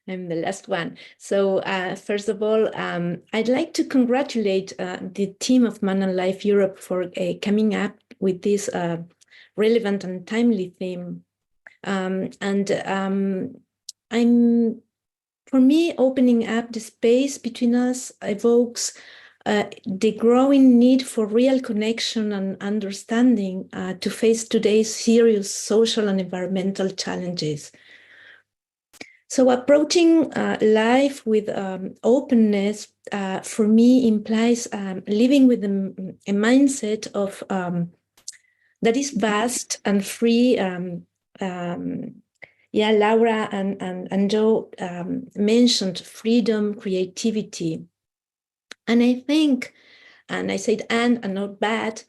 I'm the last one. So first of all, I'd like to congratulate the team of Man and Life Europe for coming up with this relevant and timely theme. For me, opening up the space between us evokes the growing need for real connection and understanding to face today's serious social and environmental challenges. So approaching life with openness for me implies living with a mindset of that is vast and free. Laura and Joe mentioned freedom, creativity. And I think, and I said and not bad,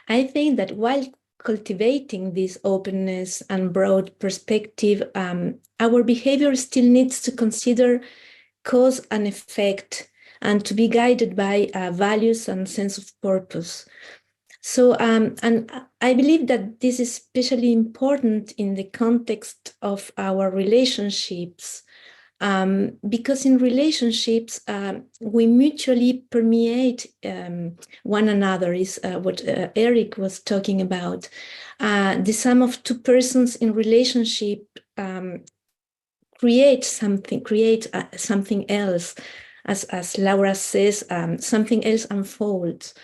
I think that while cultivating this openness and broad perspective, our behavior still needs to consider cause and effect and to be guided by values and sense of purpose. So, and I believe that this is especially important in the context of our relationships, because in relationships, we mutually permeate one another, is what Eric was talking about. The sum of two persons in relationship create something else. As Laura says, something else unfolds.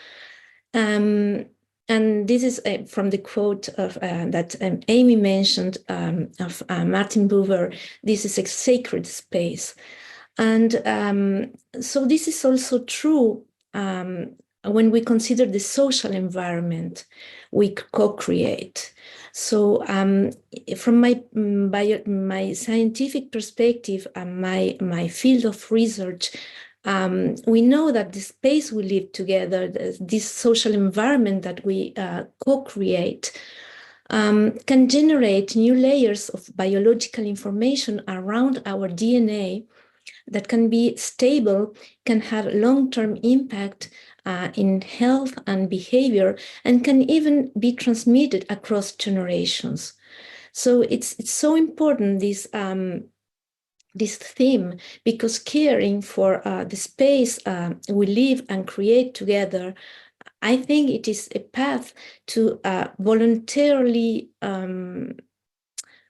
And this is from the quote of that Amy mentioned of Martin Buber. This is a sacred space. And so this is also true when we consider the social environment we co-create. So from my scientific perspective and my field of research, we know that the space we live together, this social environment that we co-create, can generate new layers of biological information around our DNA that can be stable, can have long-term impact in health and behavior, and can even be transmitted across generations. So it's so important, this theme, because caring for the space we live and create together, I think it is a path to voluntarily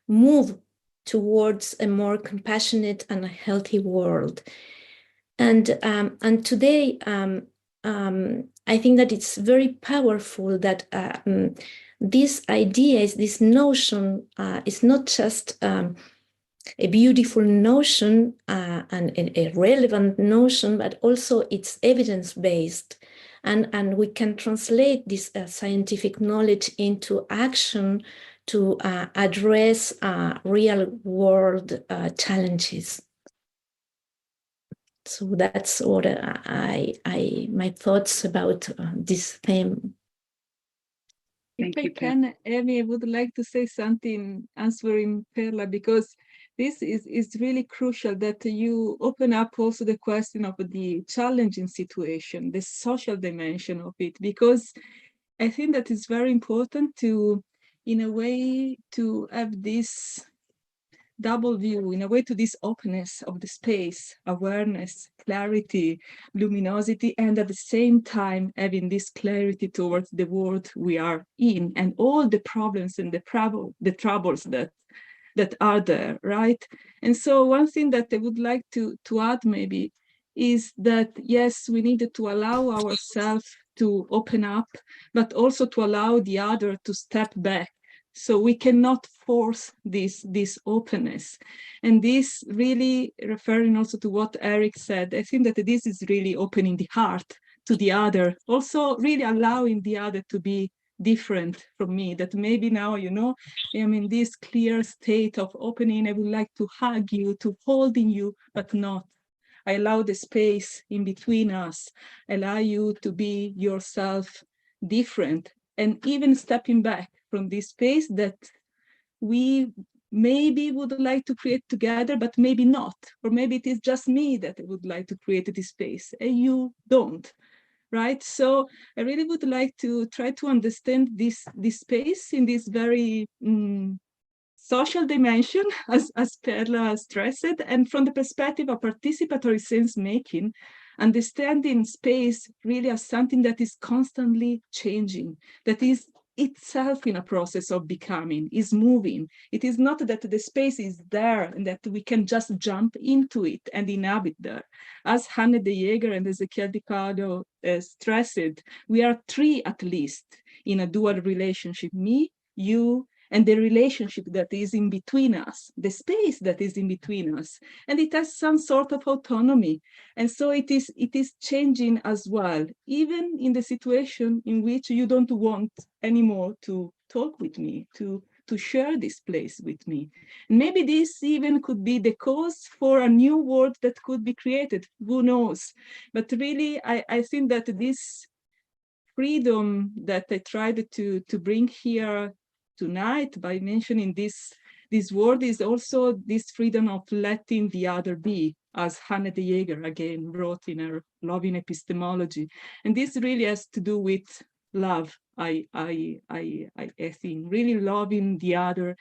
move towards a more compassionate and a healthy world. And today, I think that it's very powerful that this idea, this notion, is not just a beautiful notion and a relevant notion, but also it's evidence-based. And we can translate this scientific knowledge into action to address real-world challenges. So that's what my thoughts about this theme. Thank If you, I can, Amy, I would like to say something answering Perla, because this is really crucial that you open up also the question of the challenging situation, the social dimension of it, because I think that it's very important to, in a way, to have this double view, in a way, to this openness of the space, awareness, clarity, luminosity, and at the same time having this clarity towards the world we are in and all the problems and the troubles that are there, right? And so one thing that I would like to add maybe is that, yes, we needed to allow ourselves to open up, but also to allow the other to step back. So we cannot force this openness. And this really, referring also to what Eric said, I think that this is really opening the heart to the other, also really allowing the other to be different from me, that maybe now, you know, I'm in this clear state of opening, I would like to hug you, to holding you, but not. I allow the space in between us, allow you to be yourself different, and even stepping back from this space that we maybe would like to create together, but maybe not. Or maybe it is just me that I would like to create this space, and you don't, right? So I really would like to try to understand this space in this very social dimension, as Perla stressed, and from the perspective of participatory sense-making, understanding space really as something that is constantly changing, that is itself in a process of becoming, is moving. It is not that the space is there and that we can just jump into it and inhabit there. As Hanne de Jager and Ezequiel Di Carlo stressed, we are three at least in a dual relationship, me, you, and the relationship that is in between us, the space that is in between us. And it has some sort of autonomy. And so it is changing as well, even in the situation in which you don't want anymore to talk with me, to share this place with me. And maybe this even could be the cause for a new world that could be created, who knows? But really, I think that this freedom that I tried to bring here tonight by mentioning this word is also this freedom of letting the other be, as Hanne de Jager again wrote in her Loving Epistemology. And this really has to do with love. I think really loving the other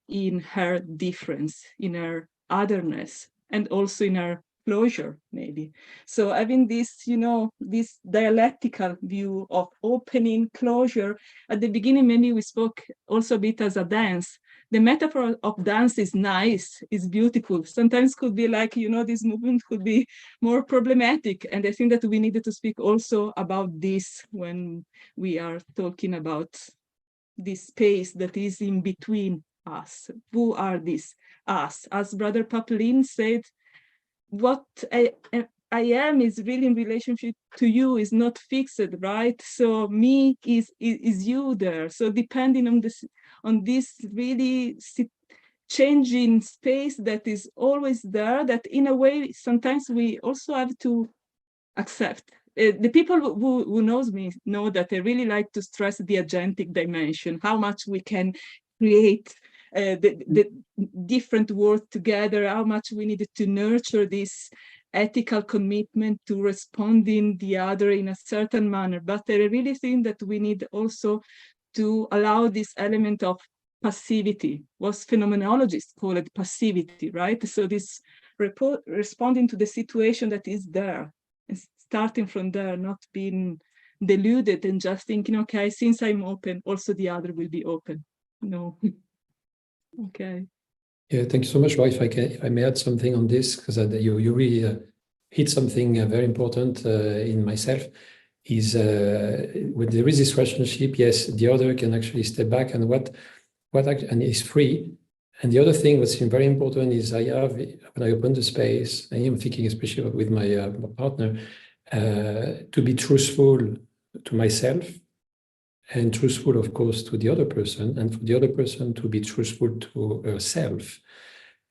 in her difference, in her otherness, and also in her closure, maybe. So having this, you know, this dialectical view of opening, closure. At the beginning, maybe we spoke also a bit as a dance. The metaphor of dance is nice, is beautiful. Sometimes could be like, you know, this movement could be more problematic. And I think that we needed to speak also about this when we are talking about this space that is in between us. Who are these us? As Brother Papelin said, what I am is really in relationship to you, is not fixed, right? So me is you there. So depending on this really changing space that is always there, that in a way sometimes we also have to accept. The people who knows me know that I really like to stress the agentic dimension, how much we can create the different words together, how much we needed to nurture this ethical commitment to responding the other in a certain manner. But I really think that we need also to allow this element of passivity, what phenomenologists call it passivity, right? So this responding to the situation that is there, and starting from there, not being deluded and just thinking, okay, since I'm open, also the other will be open. No. Okay. Yeah, thank you so much, Roy. If I may add something on this, because you really hit something very important in myself, is when there is this relationship, yes, the other can actually step back and and is free. And the other thing that's very important is when I open the space, I am thinking especially with my partner, to be truthful to myself, and truthful, of course, to the other person, and for the other person to be truthful to herself.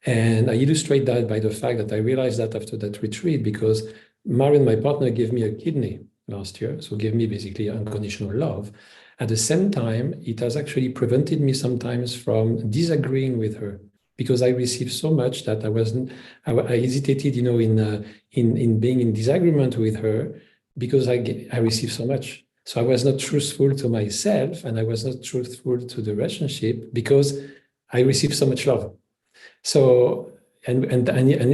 And I illustrate that by the fact that I realized that after that retreat, because Marion, my partner, gave me a kidney last year, so gave me basically unconditional love. At the same time, it has actually prevented me sometimes from disagreeing with her, because I received so much that I hesitated, in being in disagreement with her, because I received so much. So I was not truthful to myself, and I was not truthful to the relationship, because I received so much love. So, and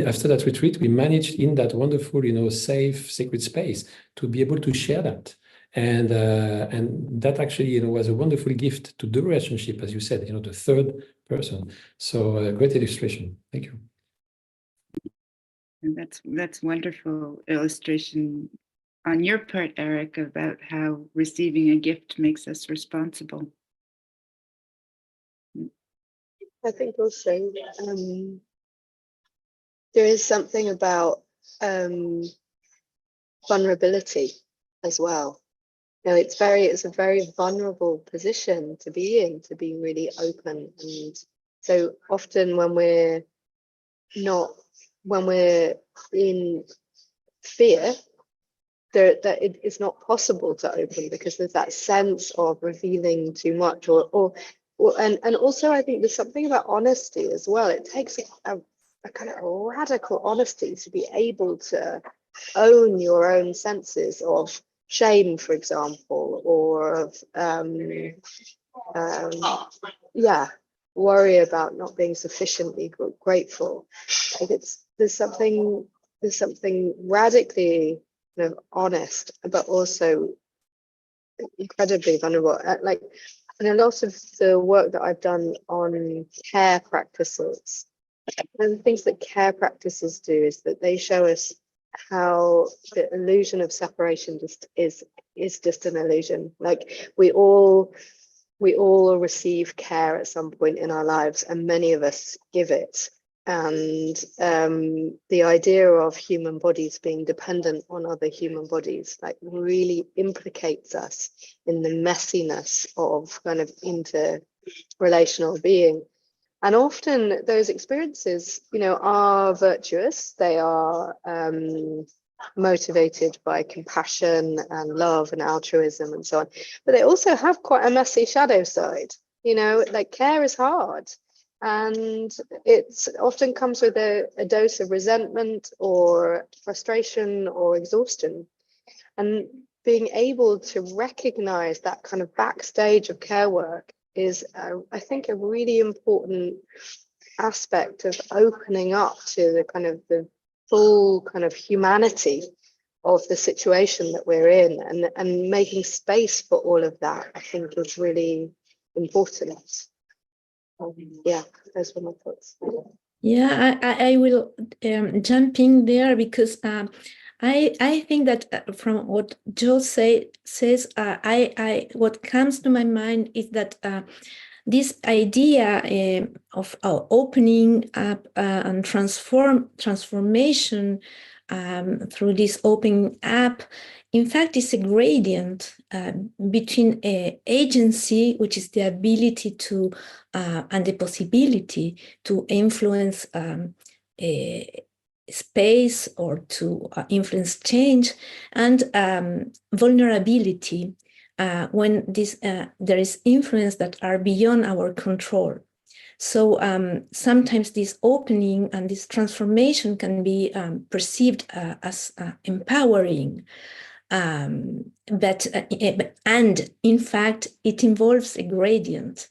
after that retreat, we managed in that wonderful, safe, sacred space to be able to share that. And that actually, was a wonderful gift to the relationship, as you said, the third person. So a great illustration. Thank you. And that's wonderful illustration on your part, Eric, about how receiving a gift makes us responsible. I think also there is something about vulnerability as well. It's a very vulnerable position to be in, to be really open. And so often when we're in fear, that it's not possible to open, because there's that sense of revealing too much, and also I think there's something about honesty as well. It takes a kind of radical honesty to be able to own your own senses of shame, for example, or of worry about not being sufficiently grateful. Like there's something radically kind of honest, but also incredibly vulnerable. And a lot of the work that I've done on care practices, and the things that care practices do is that they show us how the illusion of separation just is just an illusion. Like we all receive care at some point in our lives, and many of us give it. And the idea of human bodies being dependent on other human bodies really implicates us in the messiness of kind of interrelational being. And often those experiences, are virtuous. They are motivated by compassion and love and altruism and so on. But they also have quite a messy shadow side. Care is hard. And it often comes with a dose of resentment or frustration or exhaustion. And being able to recognize that kind of backstage of care work is, I think, a really important aspect of opening up to the full kind of humanity of the situation that we're in, and making space for all of that, I think, is really important. Those were my thoughts. Yeah, I will jump in there, because I think that from what Joe says, what comes to my mind is that this idea of opening up and transformation through this opening up, in fact, is a gradient between agency, which is the ability to and the possibility to influence space or to influence change, and vulnerability, when there is influence that are beyond our control. So sometimes this opening and this transformation can be perceived as empowering, and in fact it involves a gradient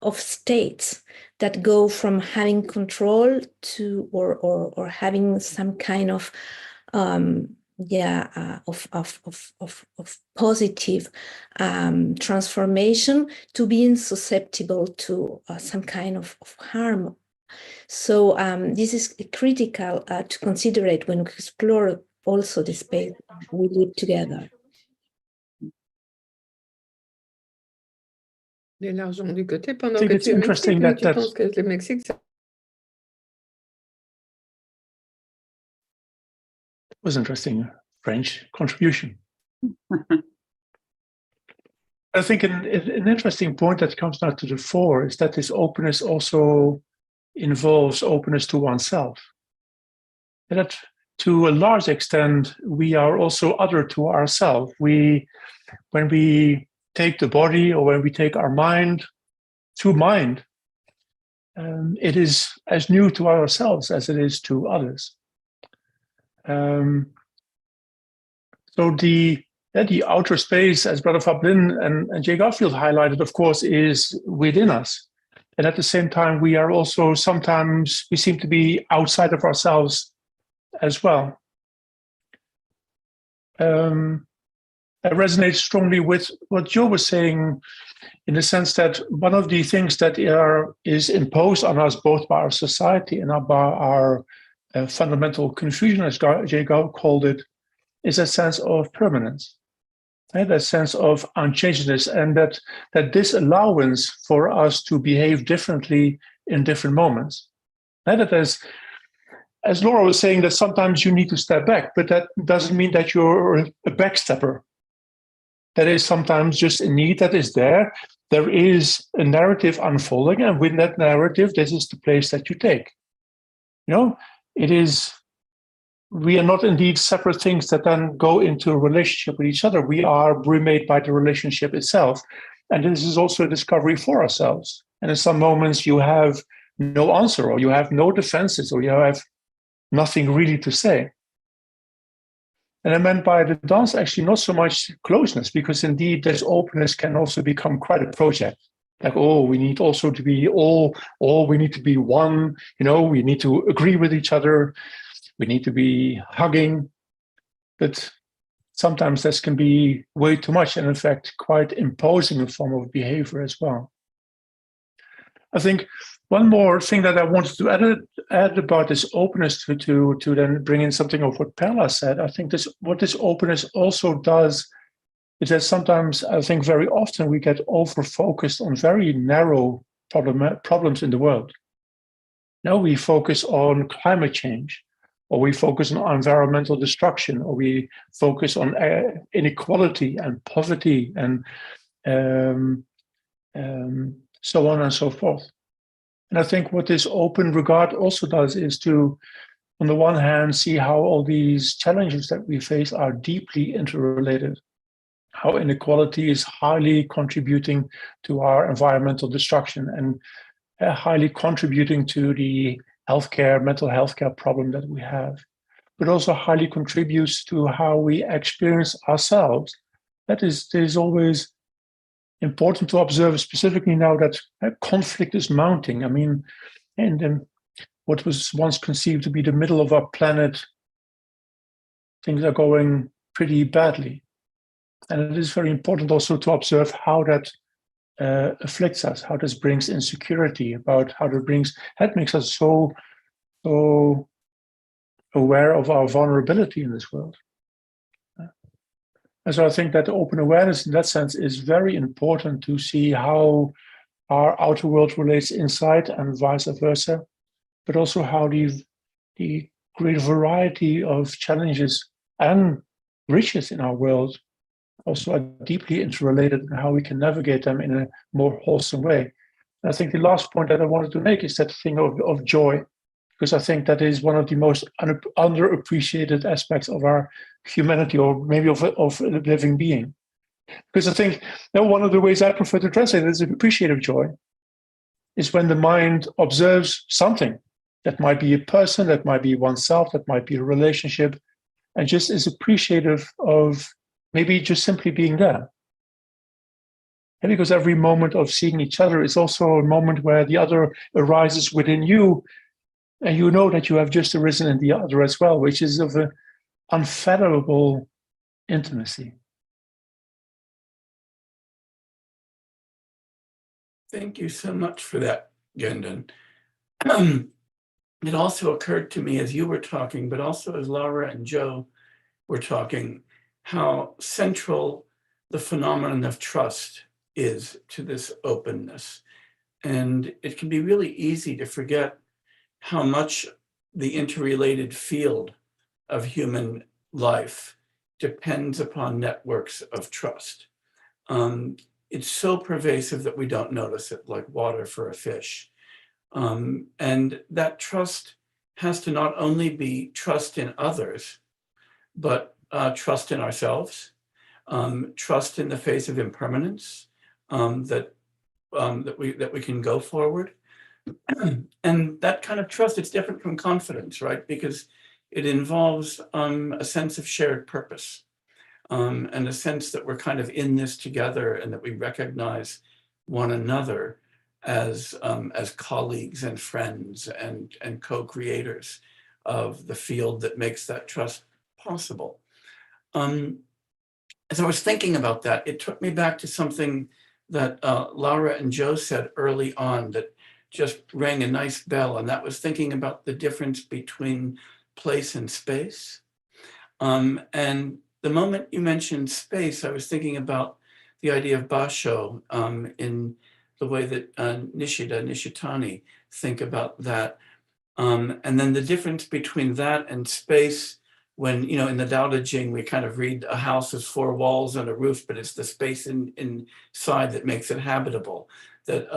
of states that go from having control to or having some kind of positive transformation, to being susceptible to some kind of harm. So this is critical to consider it when we explore also the space we live together. Les l'argent du côté pendant I think que it's tu interesting m'expliques, that tu penses que le Mexique, ça... was interesting French contribution. I think an interesting point that comes now to the fore is that this openness also involves openness to oneself. And that to a large extent, we are also other to ourselves. When we take the body or when we take our mind through mind, it is as new to ourselves as it is to others. So the outer space, as Brother Fablin and Jay Garfield highlighted, of course, is within us. And at the same time, we are also sometimes, we seem to be outside of ourselves as well. I resonate strongly with what Joe was saying, in the sense that one of the things that is imposed on us both by our society and by our fundamental confusion, as Jay Gao called it, is a sense of permanence, right? That sense of unchangingness, and that disallowance for us to behave differently in different moments. And that as Laura was saying, that sometimes you need to step back, but that doesn't mean that you're a backstepper. That is sometimes just a need that is there. There is a narrative unfolding, and with that narrative, this is the place that you take. You know, we are not indeed separate things that then go into a relationship with each other. We are remade by the relationship itself. And this is also a discovery for ourselves. And in some moments you have no answer, or you have no defenses, or you have nothing really to say. And I meant by the dance actually not so much closeness, because indeed this openness can also become quite a project. Like, oh, we need also to be all we need to be one, you know, we need to agree with each other, we need to be hugging. But sometimes this can be way too much, and in fact quite imposing a form of behavior as well. I think one more thing that I wanted to add about this openness to then bring in something of what Perla said. I think what this openness also does is that sometimes, I think very often, we get over-focused on very narrow problems in the world. Now we focus on climate change, or we focus on environmental destruction, or we focus on inequality and poverty and so on and so forth. And I think what this open regard also does is to, on the one hand, see how all these challenges that we face are deeply interrelated, how inequality is highly contributing to our environmental destruction and highly contributing to the mental health care problem that we have, but also highly contributes to how we experience ourselves. That is always important to observe, specifically now that conflict is mounting. I mean, and what was once conceived to be the middle of our planet, things are going pretty badly. And it is very important also to observe how that afflicts us, how this brings insecurity, about how that makes us so aware of our vulnerability in this world. And so I think that open awareness in that sense is very important to see how our outer world relates inside and vice versa, but also how the great variety of challenges and riches in our world also are deeply interrelated, and how we can navigate them in a more wholesome way. And I think the last point that I wanted to make is that thing of joy, because I think that is one of the most underappreciated aspects of our humanity, or maybe of a living being. Because I think one of the ways I prefer to translate it is appreciative joy, is when the mind observes something that might be a person, that might be oneself, that might be a relationship, and just is appreciative of maybe just simply being there. And because every moment of seeing each other is also a moment where the other arises within you, and you know that you have just arisen in the other as well, which is of an unfathomable intimacy. Thank you so much for that, Gendon. It also occurred to me as you were talking, but also as Laura and Joe were talking, how central the phenomenon of trust is to this openness. And it can be really easy to forget how much the interrelated field of human life depends upon networks of trust. It's so pervasive that we don't notice it, like water for a fish. And that trust has to not only be trust in others, but trust in ourselves, trust in the face of impermanence, that we can go forward. And that kind of trust, it's different from confidence, right? Because it involves a sense of shared purpose, and a sense that we're kind of in this together, and that we recognize one another as colleagues and friends and co-creators of the field that makes that trust possible. As I was thinking about that, it took me back to something that Laura and Joe said early on that just rang a nice bell, and that was thinking about the difference between place and space. And the moment you mentioned space, I was thinking about the idea of basho in the way that Nishitani think about that. And then the difference between that and space, when, you know, in the Tao Te Ching, we kind of read a house as 4 walls and a roof, but it's the space inside that makes it habitable. That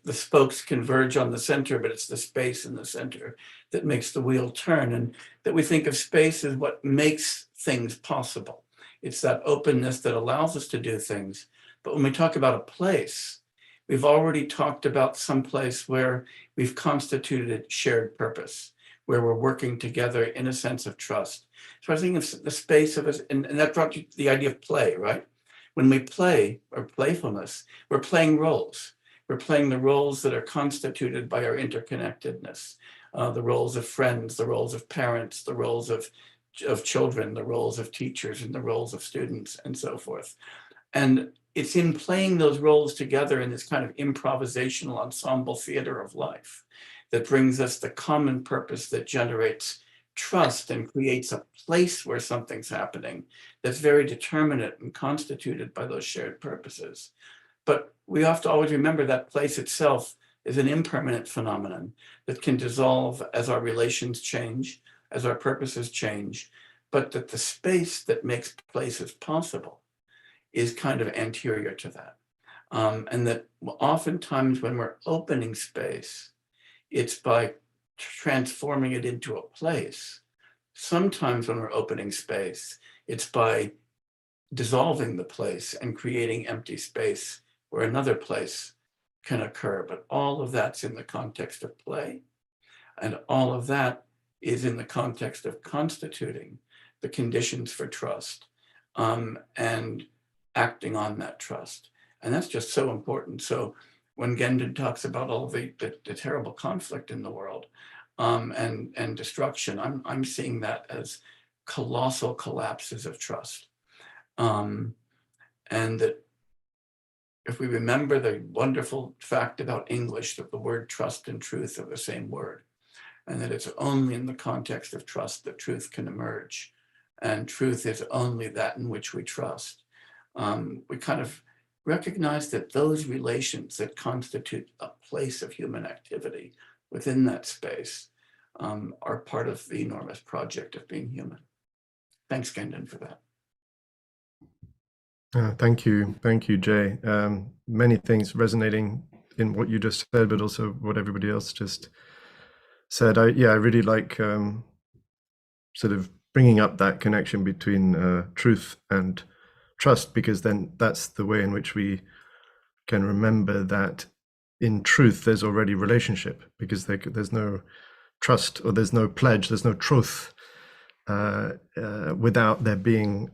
the spokes converge on the center, but it's the space in the center that makes the wheel turn. And that we think of space as what makes things possible. It's that openness that allows us to do things. But when we talk about a place, we've already talked about some place where we've constituted shared purpose, where we're working together in a sense of trust. So I was thinking of the space of us, and that brought you the idea of play, right? When we play, or playfulness, we're playing roles. We're playing the roles that are constituted by our interconnectedness, the roles of friends, the roles of parents, the roles of children, the roles of teachers, and the roles of students, and so forth. And it's in playing those roles together in this kind of improvisational ensemble theater of life that brings us the common purpose that generates trust and creates a place where something's happening that's very determinate and constituted by those shared purposes. But we have to always remember that place itself is an impermanent phenomenon that can dissolve as our relations change, as our purposes change, but that the space that makes places possible is kind of anterior to that. And that oftentimes when we're opening space, it's by transforming it into a place. Sometimes when we're opening space, it's by dissolving the place and creating empty space where another place can occur. But all of that's in the context of play. And all of that is in the context of constituting the conditions for trust, and acting on that trust. And that's just so important. So when Gendon talks about all of the terrible conflict in the world, and destruction, I'm seeing that as colossal collapses of trust. And that if we remember the wonderful fact about English, that the word trust and truth are the same word, and that it's only in the context of trust that truth can emerge. And truth is only that in which we trust. We kind of recognize that those relations that constitute a place of human activity within that space are part of the enormous project of being human. Thanks, Gendon, for that. Thank you, Jay. Many things resonating in what you just said, but also what everybody else just said. I really like sort of bringing up that connection between truth and trust, because then that's the way in which we can remember that in truth there's already relationship, because there's no trust, or there's no pledge, there's no truth without there being,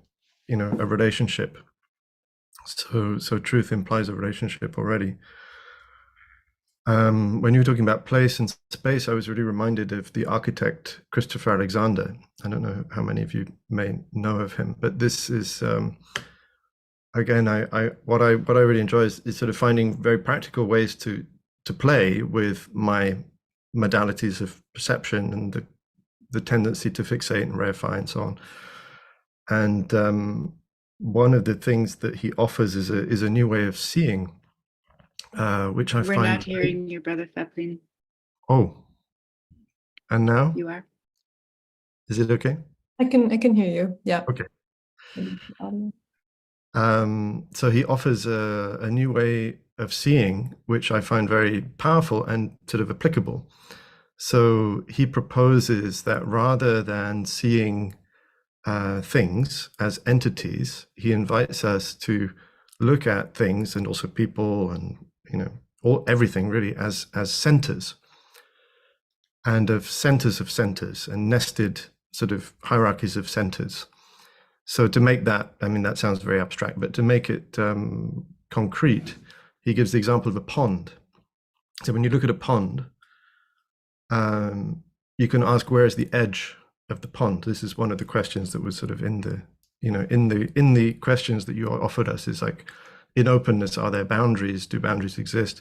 you know, a relationship. So truth implies a relationship already. When you were talking about place and space, I was really reminded of the architect Christopher Alexander. I don't know how many of you may know of him, but this is again, what I really enjoy is sort of finding very practical ways to play with my modalities of perception and the tendency to fixate and reify and so on. And one of the things that he offers is a new way of seeing, which I find. We're not hearing you, Brother Feplin. Oh, and now? You are. Is it okay? I can hear you. Yeah. Okay. So he offers a new way of seeing, which I find very powerful and sort of applicable. So he proposes that rather than seeing things as entities, he invites us to look at things and also people and everything really as centers, and of centers and nested sort of hierarchies of centers. So to make that, I mean, that sounds very abstract, but to make it concrete, he gives the example of a pond. So when you look at a pond, you can ask, where is the edge of the pond? This is one of the questions that was sort of in the questions that you offered us, is like, in openness, are there boundaries? Do boundaries exist?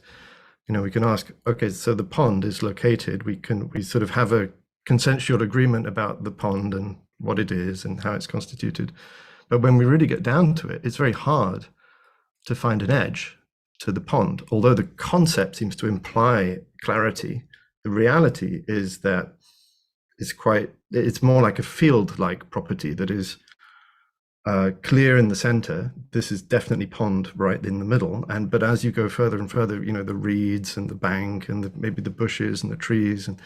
We can ask, okay, so the pond is located. We sort of have a consensual agreement about the pond and what it is and how it's constituted. But when we really get down to it, it's very hard to find an edge to the pond. Although the concept seems to imply clarity, the reality is that it's more like a field-like property that is clear in the center. This is definitely pond right in the middle. But as you go further and further, the reeds and the bank and maybe the bushes and the trees and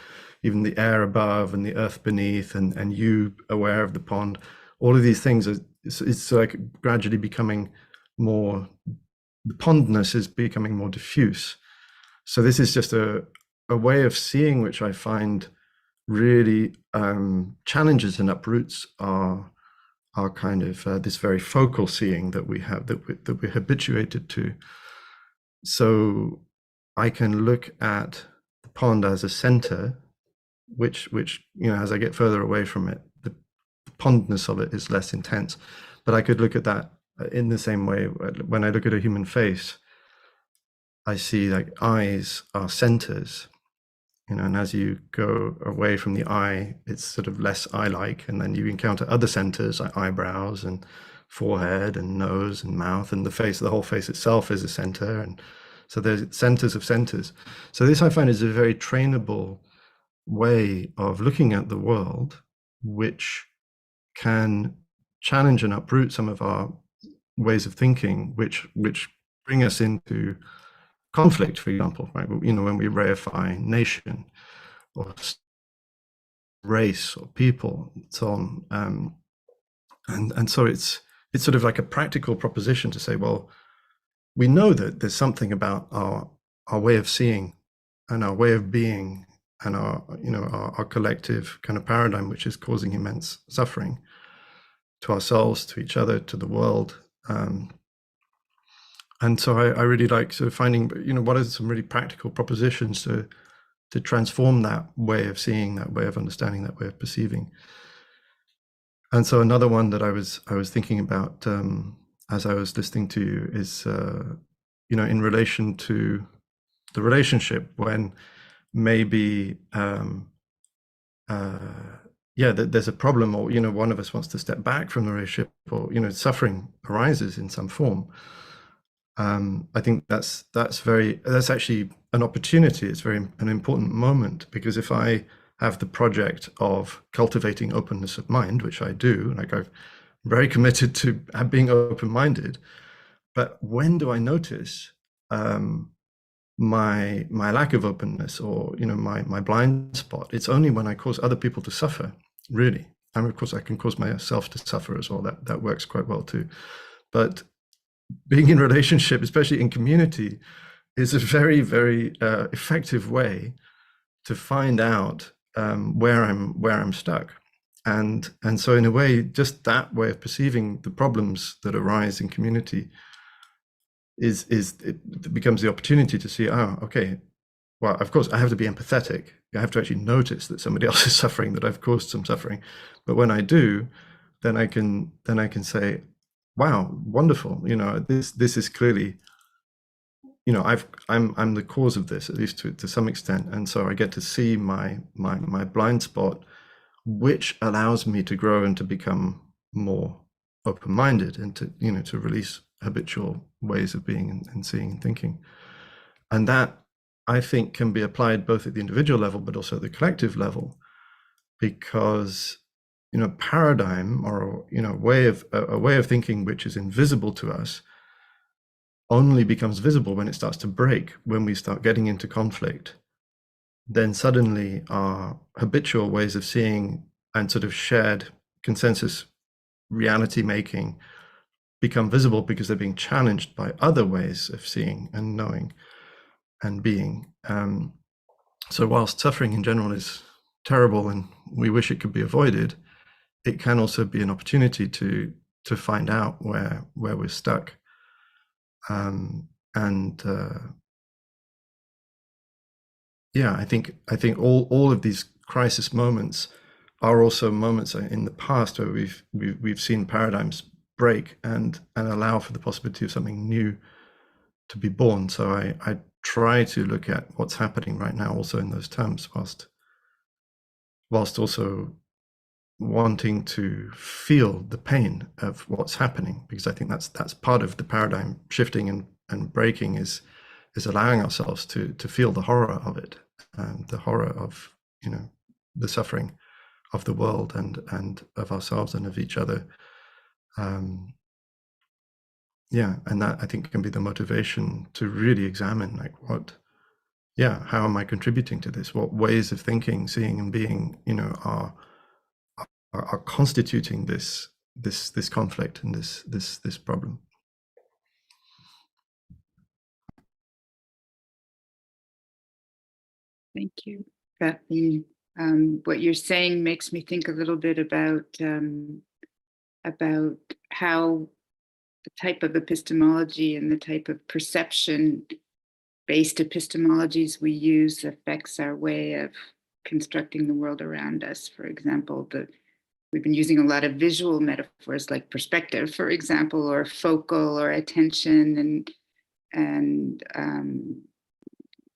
even the air above and the earth beneath and you aware of the pond, all of these things it's like gradually becoming more, the pondness is becoming more diffuse. So this is just a way of seeing which I find really challenges and uproots our kind of this very focal seeing that we have, that we're habituated to. So I can look at the pond as a center, which as I get further away from it, the pondness of it is less intense. But I could look at that in the same way when I look at a human face. I see like eyes are centers. And as you go away from the eye, it's sort of less eye-like, and then you encounter other centers like eyebrows and forehead and nose and mouth, and the whole face itself is a center. And so there's centers of centers. So this I find is a very trainable way of looking at the world, which can challenge and uproot some of our ways of thinking, which bring us into conflict, for example, right? When we reify nation or race or people and so on. And so it's sort of like a practical proposition to say, well, we know that there's something about our way of seeing and our way of being and our collective kind of paradigm, which is causing immense suffering to ourselves, to each other, to the world. And so I really like sort of finding, what are some really practical propositions to transform that way of seeing, that way of understanding, that way of perceiving. And so another one that I was thinking about as I was listening to you is, in relation to the relationship, when maybe there's a problem, or one of us wants to step back from the relationship, or suffering arises in some form. I think that's actually an opportunity. It's an important moment, because if I have the project of cultivating openness of mind, which I do, like I'm very committed to being open-minded, but when do I notice my lack of openness, or my blind spot? It's only when I cause other people to suffer, really. And of course I can cause myself to suffer as well. That works quite well too. But being in relationship, especially in community, is a very, very effective way to find out where I'm stuck. And so in a way, just that way of perceiving the problems that arise in community it becomes the opportunity to see, okay, well, of course I have to be empathetic. I have to actually notice that somebody else is suffering, that I've caused some suffering. But when I do, then I can say, wow, wonderful. This is clearly, I'm the cause of this, at least to some extent. And so I get to see my blind spot, which allows me to grow and to become more open-minded, and to release habitual ways of being and seeing and thinking. And that, I think, can be applied both at the individual level, but also at the collective level, because paradigm, or a way of thinking which is invisible to us, only becomes visible when it starts to break, when we start getting into conflict then suddenly our habitual ways of seeing and sort of shared consensus reality making become visible because they're being challenged by other ways of seeing and knowing and being. So whilst suffering in general is terrible and we wish it could be avoided, it can also be an opportunity to find out where we're stuck. Yeah, I think all of these crisis moments are also moments in the past where we've seen paradigms break and allow for the possibility of something new to be born. So I try to look at what's happening right now also in those terms, whilst also wanting to feel the pain of what's happening, because I think that's part of the paradigm shifting and breaking is allowing ourselves to feel the horror of it, and the horror of, you know, the suffering of the world and of ourselves and of each other. Yeah, and that I think can be the motivation to really examine, like, how am I contributing to this? What ways of thinking, seeing, and being, you know, are constituting this conflict and this problem. Thank you, Kathleen. What you're saying makes me think a little bit about how the type of epistemology and the type of perception-based epistemologies we use affects our way of constructing the world around us. For example, we've been using a lot of visual metaphors like perspective, for example, or focal or attention, and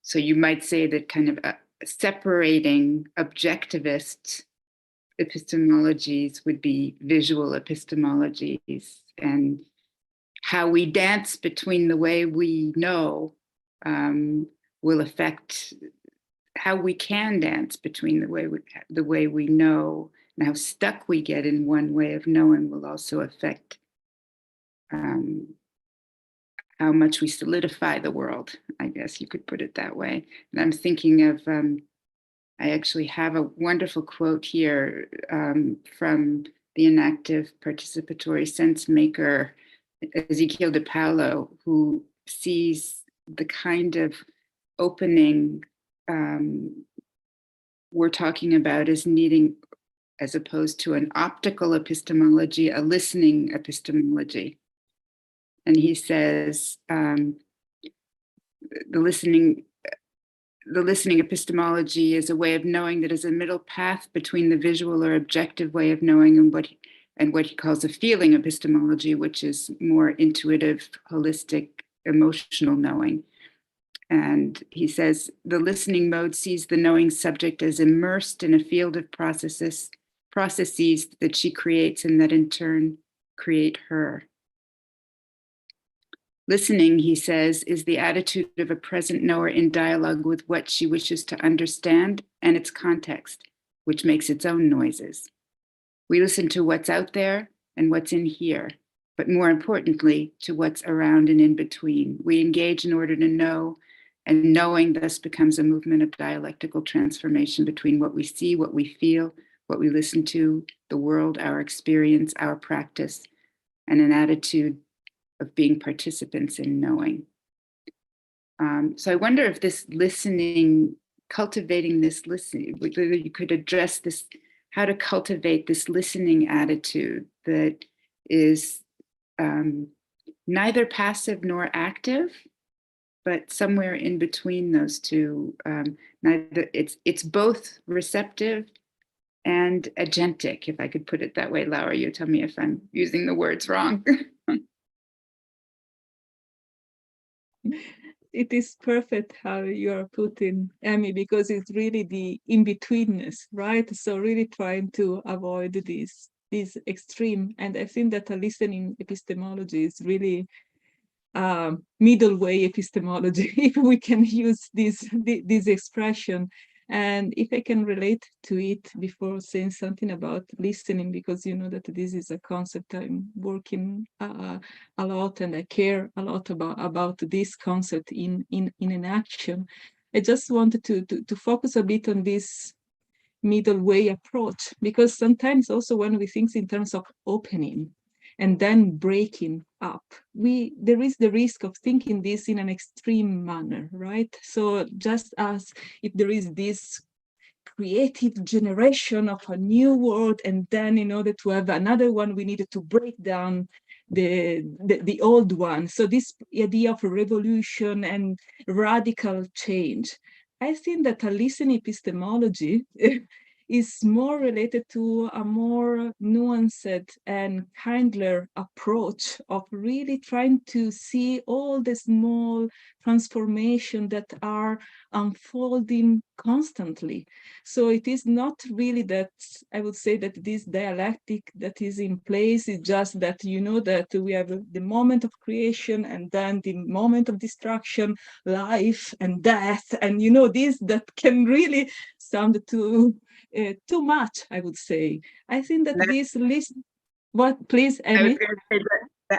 so you might say that kind of separating objectivist epistemologies would be visual epistemologies, and how we dance between the way we know will affect how we can dance between the way we know, and how stuck we get in one way of knowing will also affect how much we solidify the world, I guess you could put it that way. And I'm thinking of, I actually have a wonderful quote here from the enactive participatory sense maker, Ezekiel de Paulo, who sees the kind of opening we're talking about as needing, as opposed to an optical epistemology, a listening epistemology. And he says, the listening epistemology is a way of knowing that is a middle path between the visual or objective way of knowing and what he calls a feeling epistemology, which is more intuitive, holistic, emotional knowing. And he says, the listening mode sees the knowing subject as immersed in a field of processes that she creates and that in turn create her. Listening, he says, is the attitude of a present knower in dialogue with what she wishes to understand and its context, which makes its own noises. We listen to what's out there and what's in here, but more importantly, to what's around and in between. We engage in order to know, and knowing thus becomes a movement of dialectical transformation between what we see, what we feel, what we listen to, the world, our experience, our practice, and an attitude of being participants in knowing. So I wonder if this listening, cultivating this listening, whether you could address this, how to cultivate this listening attitude that is neither passive nor active, but somewhere in between those two. It's both receptive and agentic, if I could put it that way. Laura, you tell me if I'm using the words wrong. It is perfect how you're putting, Amy, because it's really the in-betweenness, right? So really trying to avoid this extreme. And I think that a listening epistemology is really middle way epistemology, if we can use this expression. And if I can relate to it before saying something about listening, because you know that this is a concept I'm working a lot, and I care a lot about this concept in an action. I just wanted to focus a bit on this middle way approach, because sometimes also when we think in terms of opening and then breaking up, there is the risk of thinking this in an extreme manner, right? So just as if there is this creative generation of a new world, and then in order to have another one, we needed to break down the old one. So this idea of a revolution and radical change, I think that a listening epistemology is more related to a more nuanced and kindler approach of really trying to see all the small transformations that are unfolding constantly. So it is not really that, I would say that this dialectic that is in place is just that, you know, that we have the moment of creation and then the moment of destruction, life and death, and you know, this that can really sound too much, I would say. I think that this list, what, please, Amy?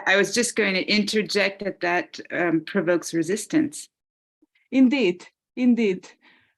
I was just going to interject that provokes resistance. Indeed, indeed,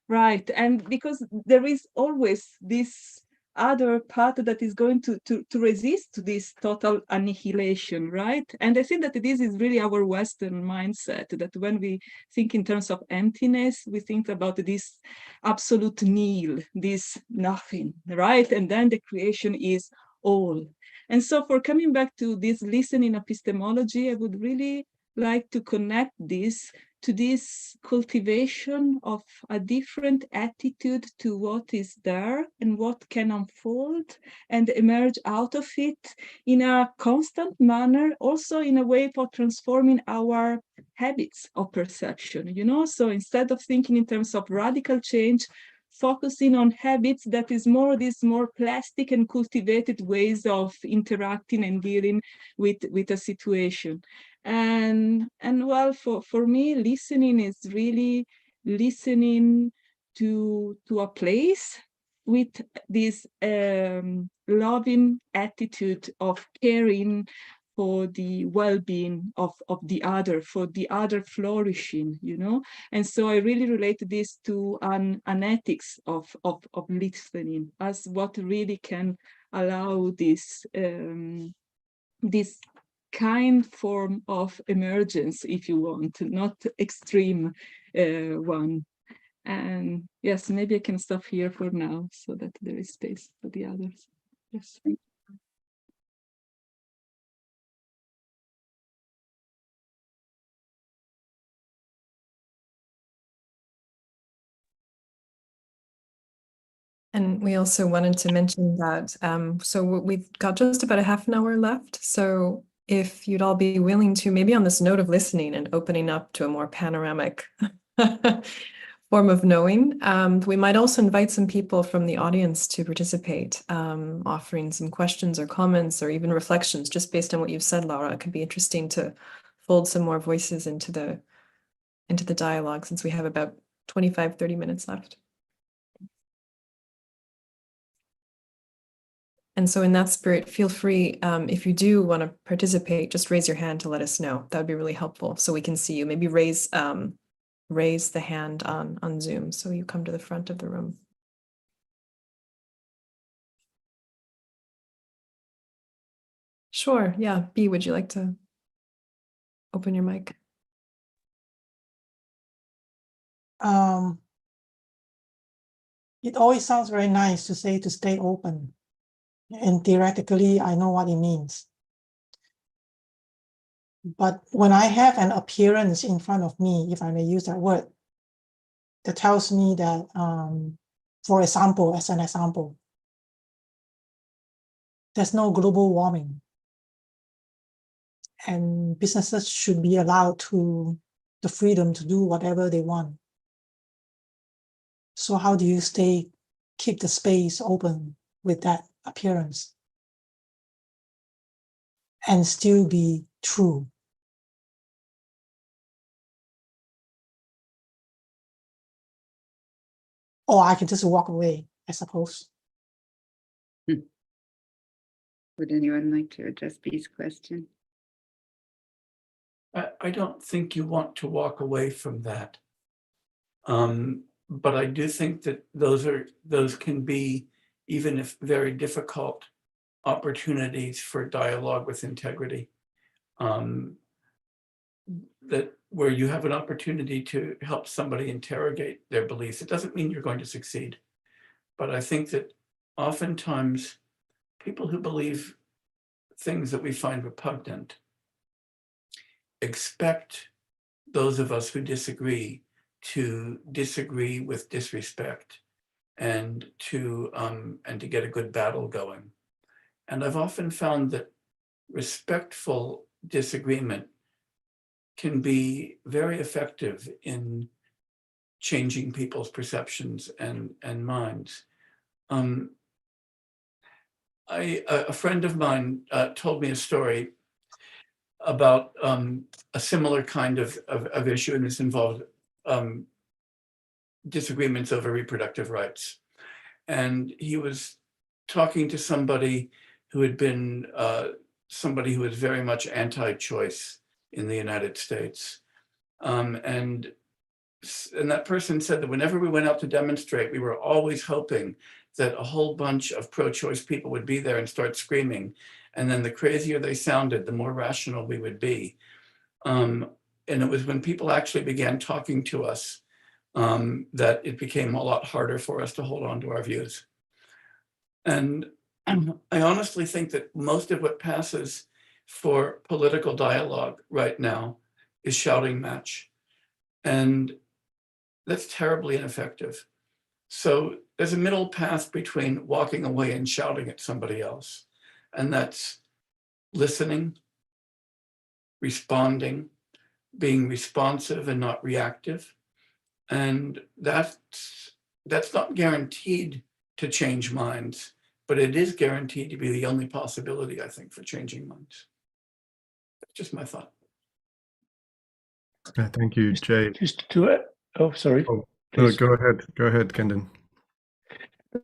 right. And because there is always this other part that is going to resist this total annihilation, right? And I think that this is really our Western mindset, that when we think in terms of emptiness, we think about this absolute nil, this nothing, right? And then the creation is all. And so for coming back to this listening epistemology, I would really like to connect this to this cultivation of a different attitude to what is there and what can unfold and emerge out of it in a constant manner, also in a way for transforming our habits of perception, you know? So instead of thinking in terms of radical change, focusing on habits that is more these more plastic and cultivated ways of interacting and dealing with a situation. And well, for me, listening is really listening to a place with this loving attitude of caring for the well-being of the other, for the other flourishing, you know? And so I really relate this to an ethics of listening as what really can allow this this kind form of emergence, if you want, not extreme one. And yes, maybe I can stop here for now so that there is space for the others. Yes. And we also wanted to mention that, so we've got just about a half an hour left. So if you'd all be willing to, maybe on this note of listening and opening up to a more panoramic form of knowing, we might also invite some people from the audience to participate, offering some questions or comments or even reflections just based on what you've said, Laura. It could be interesting to fold some more voices into the dialogue since we have about 25, 30 minutes left. And so in that spirit, feel free, if you do want to participate, just raise your hand to let us know. That would be really helpful so we can see you. Maybe raise the hand on Zoom so you come to the front of the room. Sure, yeah. B, would you like to open your mic? It always sounds very nice to say to stay open. And theoretically, I know what it means. But when I have an appearance in front of me, if I may use that word, that tells me that, for example, as an example, there's no global warming. And businesses should be allowed the freedom to do whatever they want. So how do you keep the space open with that appearance and still be true? Or I can just walk away, I suppose. Would anyone like to address B's question? I don't think you want to walk away from that. But I do think that those can be, even if very difficult, opportunities for dialogue with integrity. That where you have an opportunity to help somebody interrogate their beliefs. It doesn't mean you're going to succeed, but I think that oftentimes people who believe things that we find repugnant expect those of us who disagree to disagree with disrespect and to get a good battle going. And I've often found that respectful disagreement can be very effective in changing people's perceptions and minds. A friend of mine told me a story about a similar kind of issue, and this involved disagreements over reproductive rights. And he was talking to somebody who had been somebody who was very much anti-choice in the United States. And that person said that whenever we went out to demonstrate, we were always hoping that a whole bunch of pro-choice people would be there and start screaming. And then the crazier they sounded, the more rational we would be. And it was when people actually began talking to us that it became a lot harder for us to hold on to our views. And I honestly think that most of what passes for political dialogue right now is shouting match. And that's terribly ineffective. So there's a middle path between walking away and shouting at somebody else. And that's listening, responding, being responsive and not reactive. And that's not guaranteed to change minds, but it is guaranteed to be the only possibility, I think, for changing minds. That's just my thought. Thank you, Jay. Just to oh, sorry. Oh, no, go ahead, Kendon.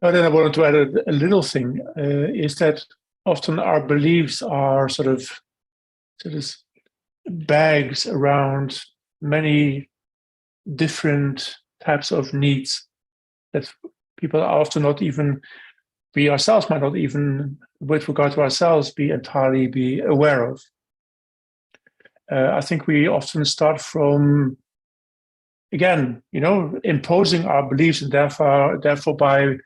Then I wanted to add a little thing, is that often our beliefs are sort of bags around many different types of needs that people are often not even, we ourselves might not even, with regard to ourselves, be entirely aware of. I think we often start from, again, imposing our beliefs, and therefore by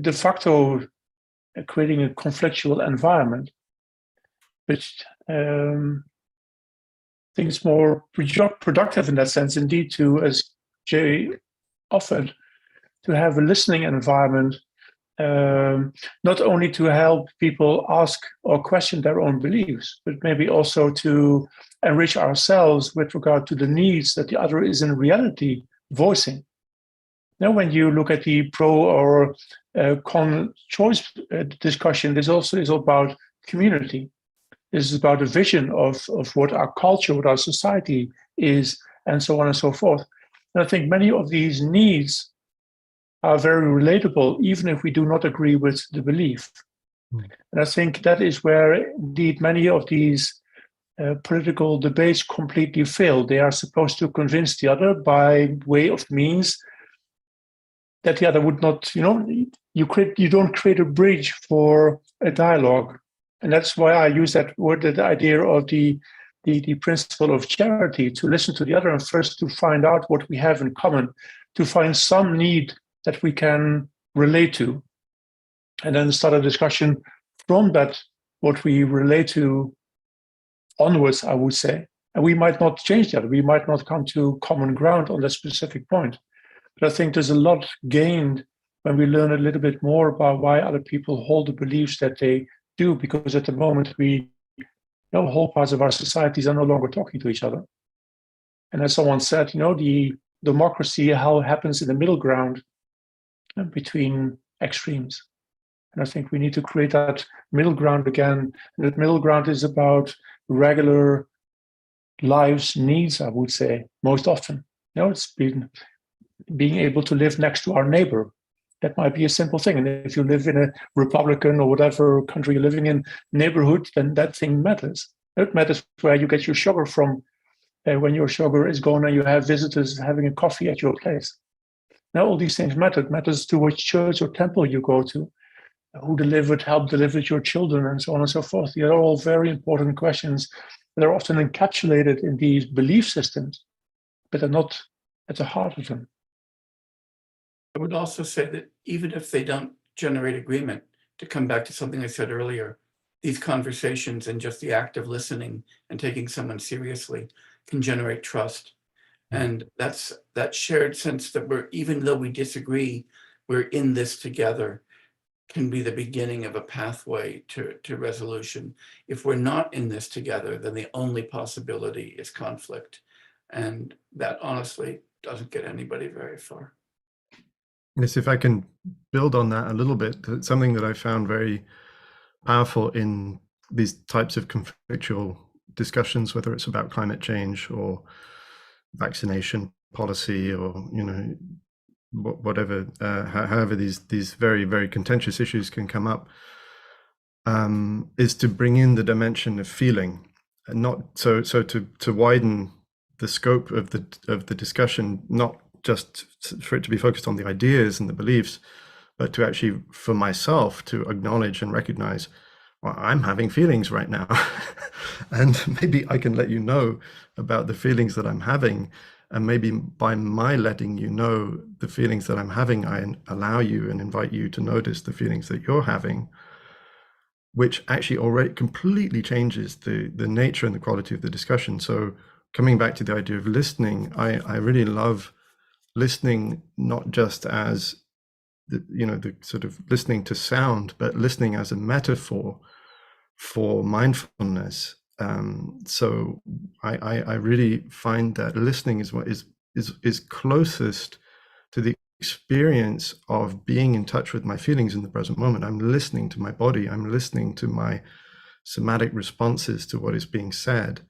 de facto creating a conflictual environment, which I think it's more productive in that sense, indeed, to, as Jay offered, to have a listening environment, not only to help people ask or question their own beliefs, but maybe also to enrich ourselves with regard to the needs that the other is in reality voicing. Now, when you look at the pro or con choice discussion, this also is about community. This is about a vision of what our culture, what our society is, and so on and so forth. And I think many of these needs are very relatable, even if we do not agree with the belief. And I think that is where, indeed, many of these political debates completely fail. They are supposed to convince the other by way of means that the other would not, you don't create a bridge for a dialogue. And that's why I use that word, the idea of the principle of charity, to listen to the other and first to find out what we have in common, to find some need that we can relate to, and then start a discussion from that, what we relate to onwards, I would say. And we might not change that. We might not come to common ground on that specific point. But I think there's a lot gained when we learn a little bit more about why other people hold the beliefs that they do, because at the moment whole parts of our societies are no longer talking to each other. And as someone said, the democracy happens in the middle ground between extremes. And I think we need to create that middle ground again. And that middle ground is about regular lives needs, I would say, most often. It's been being able to live next to our neighbor. That might be a simple thing. And if you live in a Republican or whatever country you're living in neighborhood, then that thing matters. It matters where you get your sugar from, when your sugar is gone and you have visitors having a coffee at your place. Now all these things matter. It matters to which church or temple you go to, who helped deliver your children, and so on and so forth. These are all very important questions. They're often encapsulated in these belief systems, but they're not at the heart of them. I would also say that even if they don't generate agreement, to come back to something I said earlier, these conversations and just the act of listening and taking someone seriously can generate trust. And that's that shared sense that even though we disagree, we're in this together, can be the beginning of a pathway to resolution. If we're not in this together, then the only possibility is conflict. And that honestly doesn't get anybody very far. Yes, if I can build on that a little bit, something that I found very powerful in these types of conflictual discussions, whether it's about climate change or vaccination policy or, whatever, however these very, very contentious issues can come up, is to bring in the dimension of feeling, and not so to widen the scope of the discussion, not just for it to be focused on the ideas and the beliefs, but to actually, for myself, to acknowledge and recognize, well, I'm having feelings right now. And maybe I can let you know about the feelings that I'm having. And maybe by my letting you know the feelings that I'm having, I allow you and invite you to notice the feelings that you're having, which actually already completely changes the nature and the quality of the discussion. So coming back to the idea of listening, I really love listening, not just as the sort of listening to sound, but listening as a metaphor for mindfulness. So I really find that listening is what is closest to the experience of being in touch with my feelings in the present moment. I'm listening to my body. I'm listening to my somatic responses to what is being said.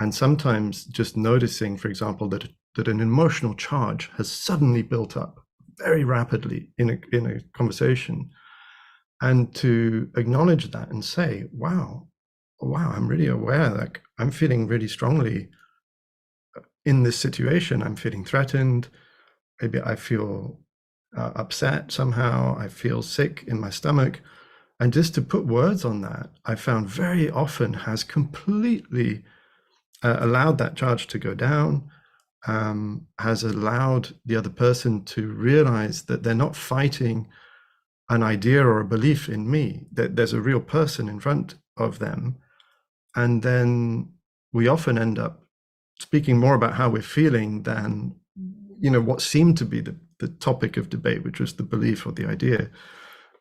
And sometimes just noticing, for example, that an emotional charge has suddenly built up very rapidly in a conversation, and to acknowledge that and say, wow, I'm really aware that I'm feeling really strongly in this situation. I'm feeling threatened. Maybe I feel upset somehow. I feel sick in my stomach. And just to put words on that, I found very often has completely allowed that charge to go down, has allowed the other person to realize that they're not fighting an idea or a belief in me, that there's a real person in front of them. And then we often end up speaking more about how we're feeling than, what seemed to be the topic of debate, which was the belief or the idea.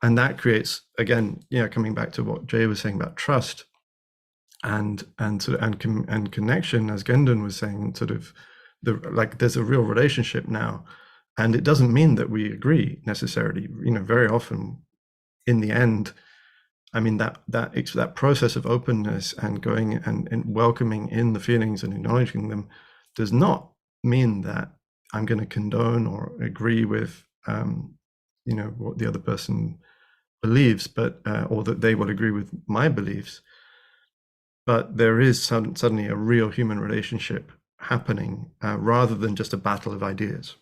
And that creates, again, coming back to what Jay was saying about trust and connection, as Gendon was saying, sort of there's a real relationship now. And it doesn't mean that we agree necessarily. Very often, in the end, I mean, that process of openness and going and welcoming in the feelings and acknowledging them does not mean that I'm going to condone or agree with, what the other person believes, but or that they will agree with my beliefs. But there is suddenly a real human relationship happening, rather than just a battle of ideas.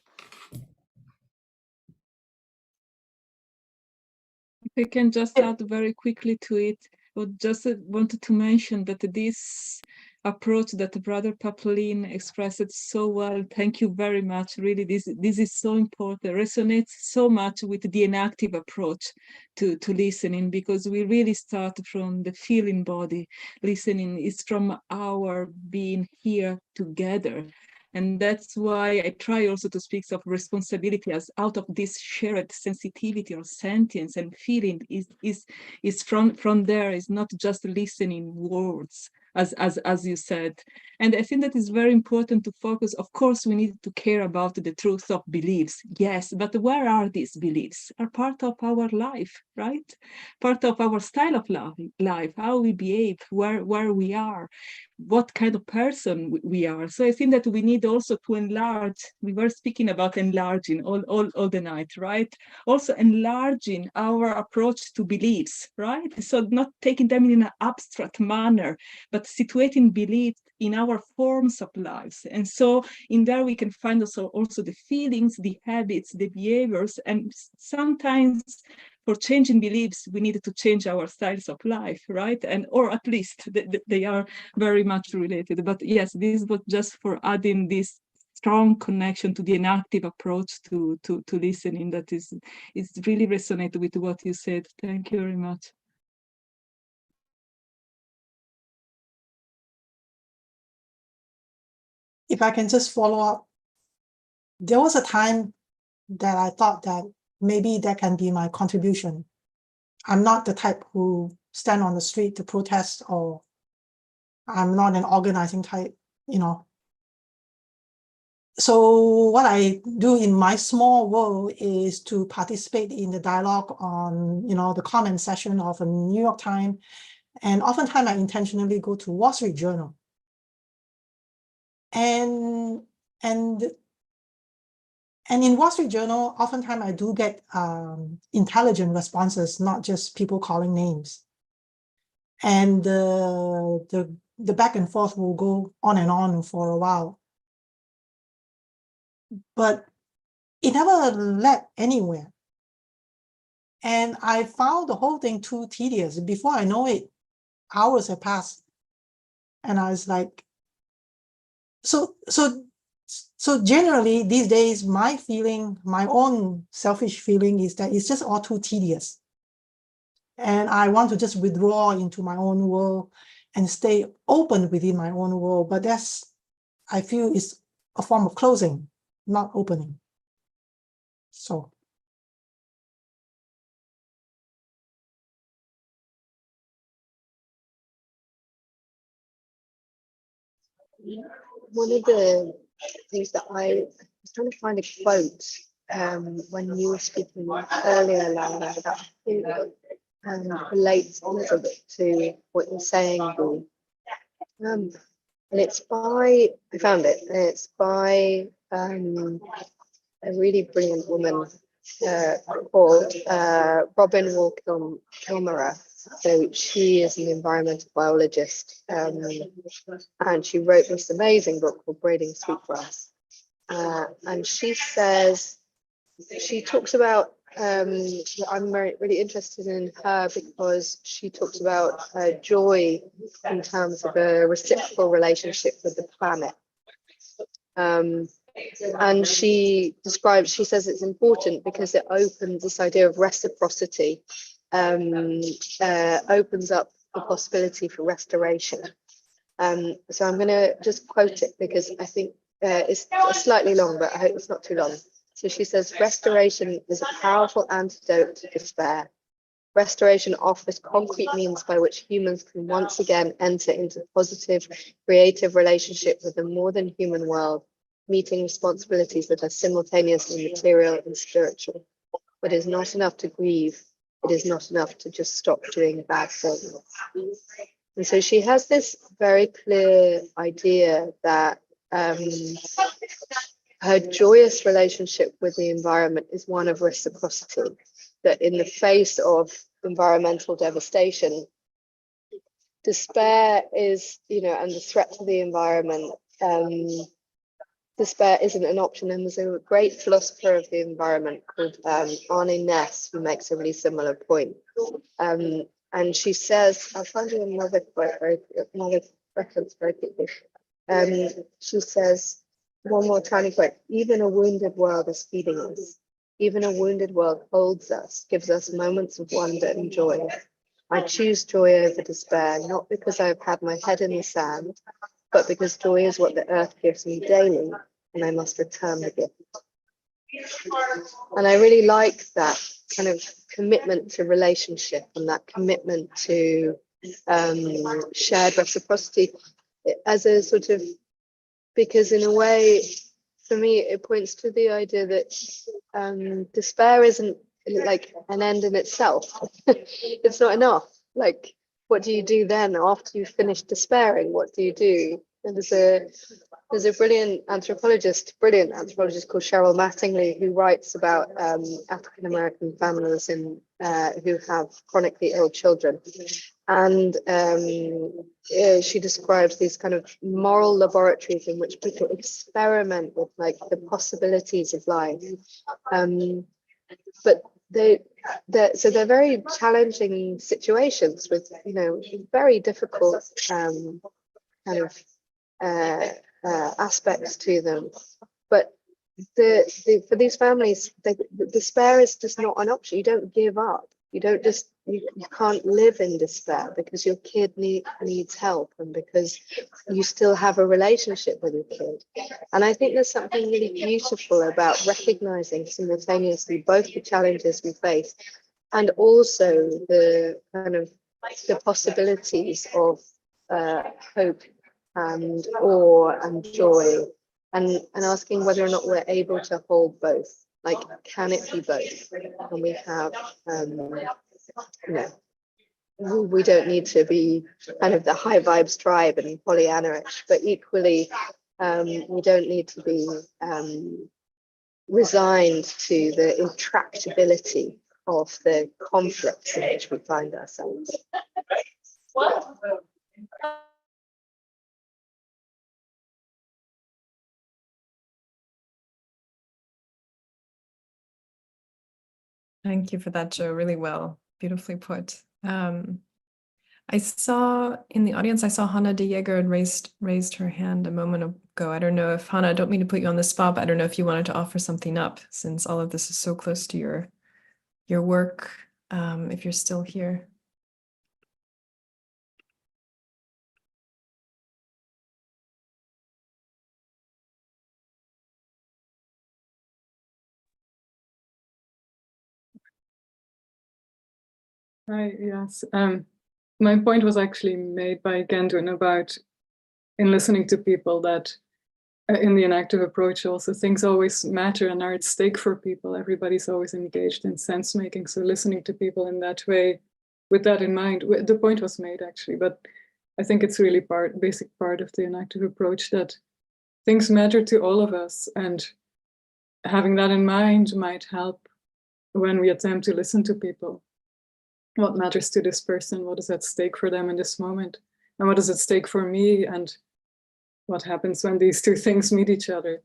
If I can just add very quickly to it, I just wanted to mention that this approach that Brother Paplin expressed so well, thank you very much. Really, this is so important, resonates so much with the inactive approach to listening, because we really start from the feeling body. Listening is from our being here together. And that's why I try also to speak of responsibility as out of this shared sensitivity or sentience and feeling is from there, is not just listening words, as you said. And I think that is very important to focus. Of course, we need to care about the truth of beliefs, yes, but where are these beliefs? Are part of our life, right? Part of our style of life, how we behave, where we are, what kind of person we are. So I think that we need also to enlarge. We were speaking about enlarging all the night, right? Also enlarging our approach to beliefs, right? So not taking them in an abstract manner, but situating beliefs in our forms of lives. And so in there we can find also the feelings, the habits, the behaviors, and sometimes for changing beliefs, we needed to change our styles of life, right? And or at least they are very much related. But yes, this was just for adding this strong connection to the enactive approach to listening that is really resonated with what you said. Thank you very much. If I can just follow up, there was a time that I thought that maybe that can be my contribution. I'm not the type who stand on the street to protest, or I'm not an organizing type, you know. So what I do in my small world is to participate in the dialogue on, you know, the comment section of a New York Times, and oftentimes I intentionally go to Wall Street Journal. And in Wall Street Journal, oftentimes I do get intelligent responses, not just people calling names. And the back and forth will go on and on for a while. But it never led anywhere. And I found the whole thing too tedious. Before I know it, hours have passed. And I was like, so generally these days, my feeling, my own selfish feeling is that it's just all too tedious. And I want to just withdraw into my own world and stay open within my own world. But that's, I feel, is a form of closing, not opening. So. One of the things that I was trying to find a quote when you were speaking earlier, Laura, that I think relates a little bit to what you're saying, Boo. And it's by, I found it, and it's by a really brilliant woman called Robin Wall-Kilmer. So she is an environmental biologist, and she wrote this amazing book called Braiding Sweetgrass. And she says, she talks about, I'm really interested in her because she talks about joy in terms of a reciprocal relationship with the planet. And she describes, she says it's important because it opens this idea of reciprocity, opens up the possibility for restoration. So I'm going to just quote it because I think it's slightly long, but I hope it's not too long. So she says, restoration is a powerful antidote to despair. Restoration offers concrete means by which humans can once again enter into positive, creative relationship with the more than human world, meeting responsibilities that are simultaneously material and spiritual. But it is not enough to grieve. It is not enough to just stop doing bad things. And so she has this very clear idea that her joyous relationship with the environment is one of reciprocity, that in the face of environmental devastation, despair is, you know, and the threat to the environment, despair isn't an option. And there's a great philosopher of the environment called Arne Naess, who makes a really similar point. And she says, I'll find you another quote, another reference very quickly. She says, one more tiny quote, even a wounded world is feeding us. Even a wounded world holds us, gives us moments of wonder and joy. I choose joy over despair, not because I've had my head in the sand, but because joy is what the earth gives me daily, and I must return the gift. And I really like that kind of commitment to relationship and that commitment to shared reciprocity as a sort of, because in a way, for me, it points to the idea that despair isn't like an end in itself. It's not enough. Like, what do you do then after you've finished despairing? What do you do? And there's a brilliant anthropologist called Cheryl Mattingly, who writes about African American families who have chronically ill children. And she describes these kind of moral laboratories in which people experiment with like the possibilities of life. But they're very challenging situations with, you know, very difficult kind of aspects to them. But for these families, despair is just not an option. You don't give up. You don't just, you can't live in despair because your kid needs help and because you still have a relationship with your kid. And I think there's something really beautiful about recognizing simultaneously both the challenges we face and also the kind of the possibilities of hope and awe and joy, and asking whether or not we're able to hold both. Like, can it be both? And we have, you know, we don't need to be kind of the high vibes tribe and Pollyanna-ish, but equally, we don't need to be resigned to the intractability of the conflicts in which we find ourselves. Thank you for that, Jo. Really well, beautifully put. I saw in the audience, I saw Hannah de Jager had raised her hand a moment ago. I don't know if, Hannah, I don't mean to put you on the spot, but I don't know if you wanted to offer something up since all of this is so close to your work, if you're still here. Hi, yes. My point was actually made by Gendun about, in listening to people, that in the enactive approach also things always matter and are at stake for people. Everybody's always engaged in sense making. So listening to people in that way, with that in mind, the point was made actually, but I think it's really basic part of the enactive approach that things matter to all of us, and having that in mind might help when we attempt to listen to people. What matters to this person? What is at stake for them in this moment? And what is at stake for me? And what happens when these two things meet each other?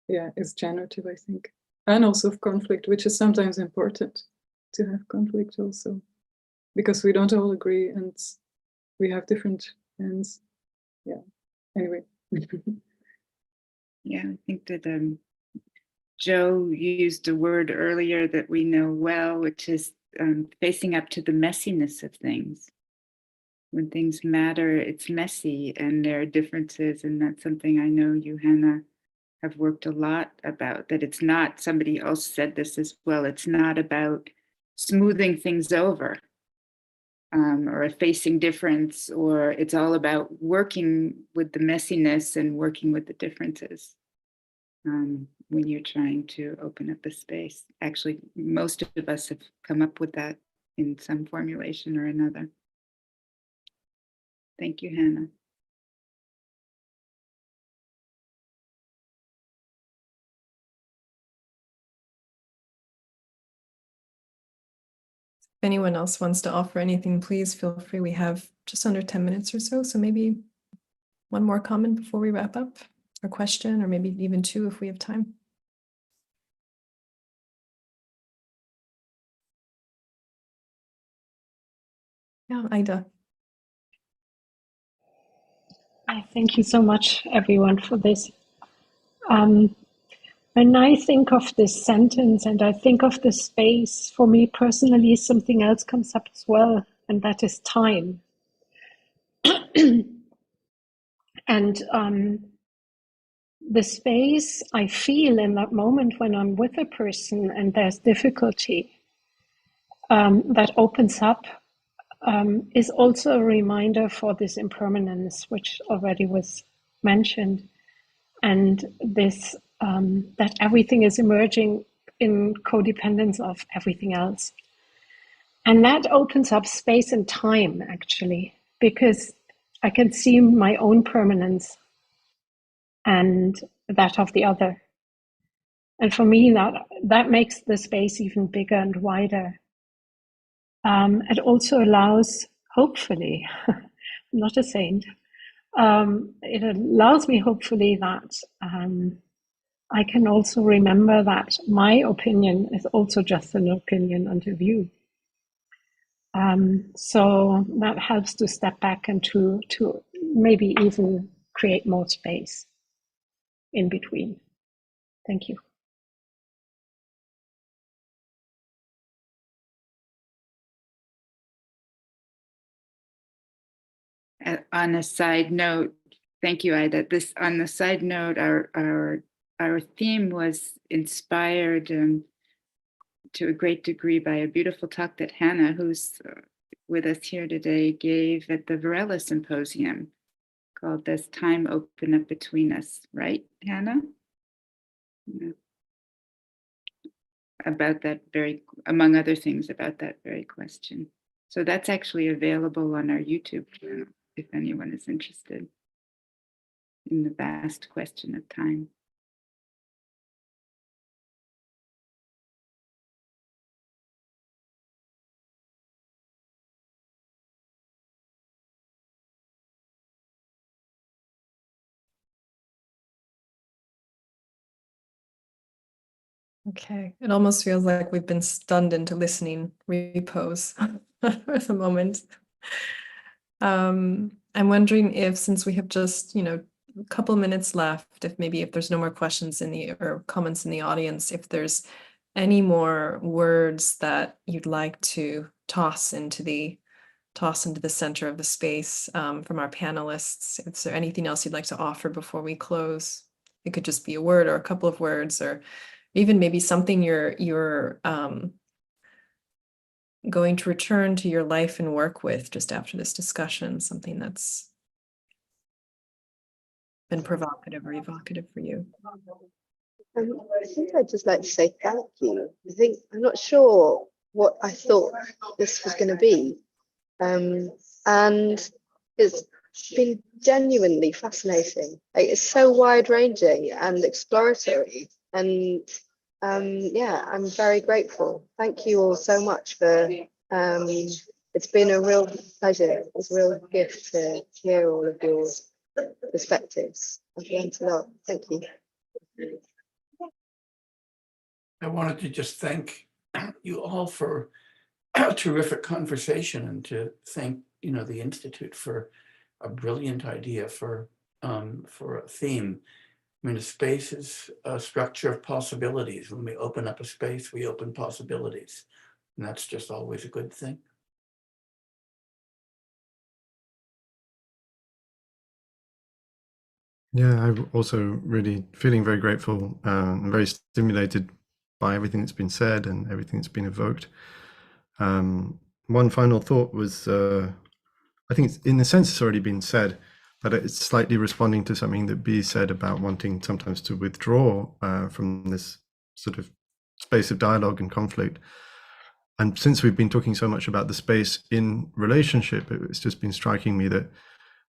Yeah, it's generative, I think. And also of conflict, which is sometimes important to have conflict also, because we don't all agree and we have different ends. Yeah, anyway. Yeah, I think that Jo used a word earlier that we know well, which is facing up to the messiness of things. When things matter, it's messy and there are differences. And that's something I know you, Hannah, have worked a lot about, that it's not, somebody else said this as well, it's not about smoothing things over or effacing difference, or it's all about working with the messiness and working with the differences. When you're trying to open up a space. Actually, most of us have come up with that in some formulation or another. Thank you, Hannah. If anyone else wants to offer anything, please feel free. We have just under 10 minutes or so, so maybe one more comment before we wrap up, or question, or maybe even two if we have time. Yeah, Ida. Thank you so much, everyone, for this. When I think of this sentence and I think of the space, for me personally, something else comes up as well, and that is time. And the space I feel in that moment when I'm with a person and there's difficulty that opens up is also a reminder for this impermanence, which already was mentioned, and this that everything is emerging in codependence of everything else. And that opens up space and time, actually, because I can see my own permanence and that of the other. And for me, that makes the space even bigger and wider. It also allows hopefully, I'm not a saint, it allows me hopefully that I can also remember that my opinion is also just an opinion and a view. So that helps to step back and to maybe even create more space in between. Thank you. On a side note, thank you, Ida. On the side note, our theme was inspired to a great degree by a beautiful talk that Hannah, who's with us here today, gave at the Varela Symposium called "Does Time Open Up Between Us?" Right, Hannah? Yeah. About that among other things, about that very question. So that's actually available on our YouTube channel if anyone is interested in the vast question of time. Okay, it almost feels like we've been stunned into listening repose for the moment. I'm wondering if, since we have just, a couple minutes left, if there's no more questions or comments in the audience, if there's any more words that you'd like to toss into the center of the space from our panelists. Is there anything else you'd like to offer before we close? It could just be a word or a couple of words, or even maybe something you're going to return to your life and work with just after this discussion, something that's been provocative or evocative for you. I think I'd just like to say thank you. I'm not sure what I thought this was going to be. And it's been genuinely fascinating. It's so wide-ranging and exploratory. And yeah, I'm very grateful. Thank you all so much for it's been a real pleasure. It's a real gift to hear all of your perspectives. I've learned a lot. Thank you. I wanted to just thank you all for a terrific conversation, and to thank the Institute for a brilliant idea for a theme. I mean, a space is a structure of possibilities. When we open up a space, we open possibilities, and that's just always a good thing. Yeah, I'm also really feeling very grateful and very stimulated by everything that's been said and everything that's been evoked. One final thought was, I think it's, in a sense it's already been said, but it's slightly responding to something that Bea said about wanting sometimes to withdraw from this sort of space of dialogue and conflict. And since we've been talking so much about the space in relationship, it's just been striking me that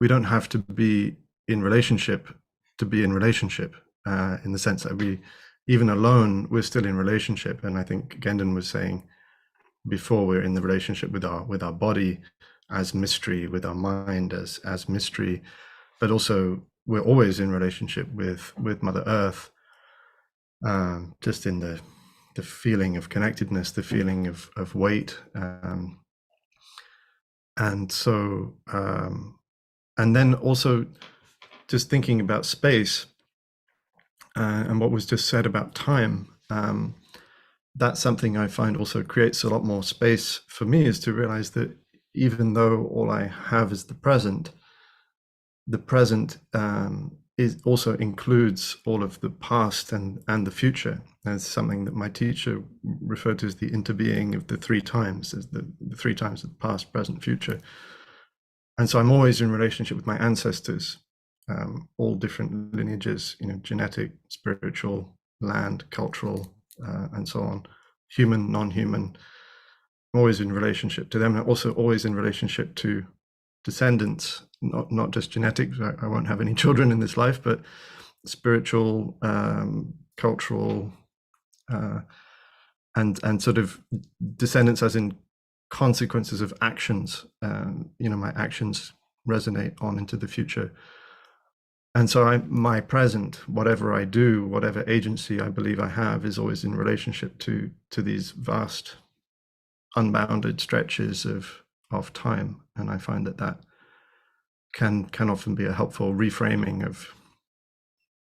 we don't have to be in relationship to be in relationship, in the sense that we, even alone, we're still in relationship. And I think Gendon was saying before, we're in the relationship with our body as mystery, with our mind as mystery, but also we're always in relationship with Mother Earth, just in the feeling of connectedness, the feeling of weight, and so and then also just thinking about space and what was just said about time. That's something I find also creates a lot more space for me, is to realize that even though all I have is the present is also includes all of the past and the future. That's something that my teacher referred to as the interbeing of the three times, as the three times of the past, present, future. And so I'm always in relationship with my ancestors, all different lineages, genetic, spiritual, land, cultural, and so on, human, non-human. I'm always in relationship to them, and also always in relationship to descendants, not just genetics. I won't have any children in this life, but spiritual, cultural, and sort of descendants as in consequences of actions. My actions resonate on into the future. And so my present, whatever I do, whatever agency I believe I have, is always in relationship to these vast, unbounded stretches of time. And I find that can often be a helpful reframing of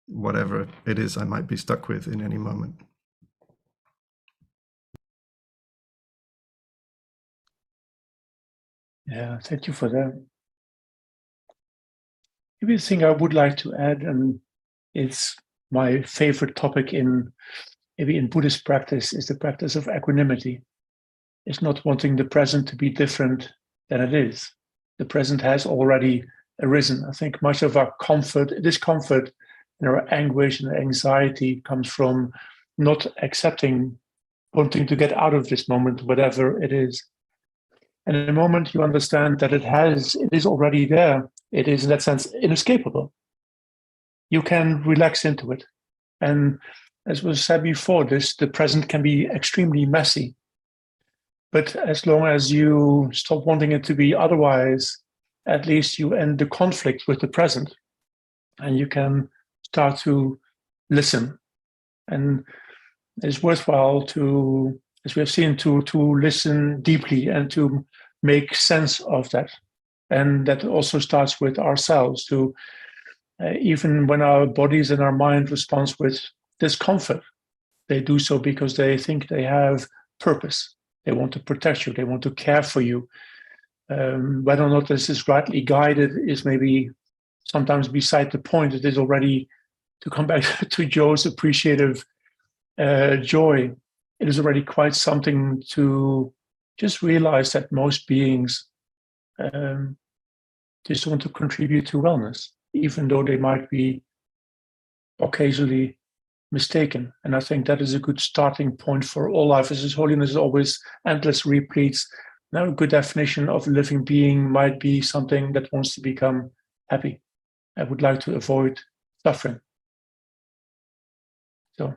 whatever it is I might be stuck with in any moment. Yeah, thank you for that. Maybe the thing I would like to add, and it's my favorite topic in Buddhist practice, is the practice of equanimity. It's not wanting the present to be different than it is. The present has already arisen. I think much of our discomfort, and our anguish and anxiety comes from not accepting, wanting to get out of this moment, whatever it is. And in the moment you understand that it is already there, it is in that sense inescapable. You can relax into it. And as was said before, the present can be extremely messy. But as long as you stop wanting it to be otherwise, at least you end the conflict with the present, and you can start to listen. And it's worthwhile to, as we have seen, to listen deeply and to make sense of that. And that also starts with ourselves, to even when our bodies and our mind respond with discomfort, they do so because they think they have purpose. They want to protect you. They want to care for you. Whether or not this is rightly guided is maybe sometimes beside the point. It is already, to come back to Joe's appreciative joy, it is already quite something to just realize that most beings just want to contribute to wellness, even though they might be occasionally mistaken. And I think that is a good starting point for all life. As holiness is always endless repeats. Now, a good definition of a living being might be something that wants to become happy. I would like to avoid suffering. So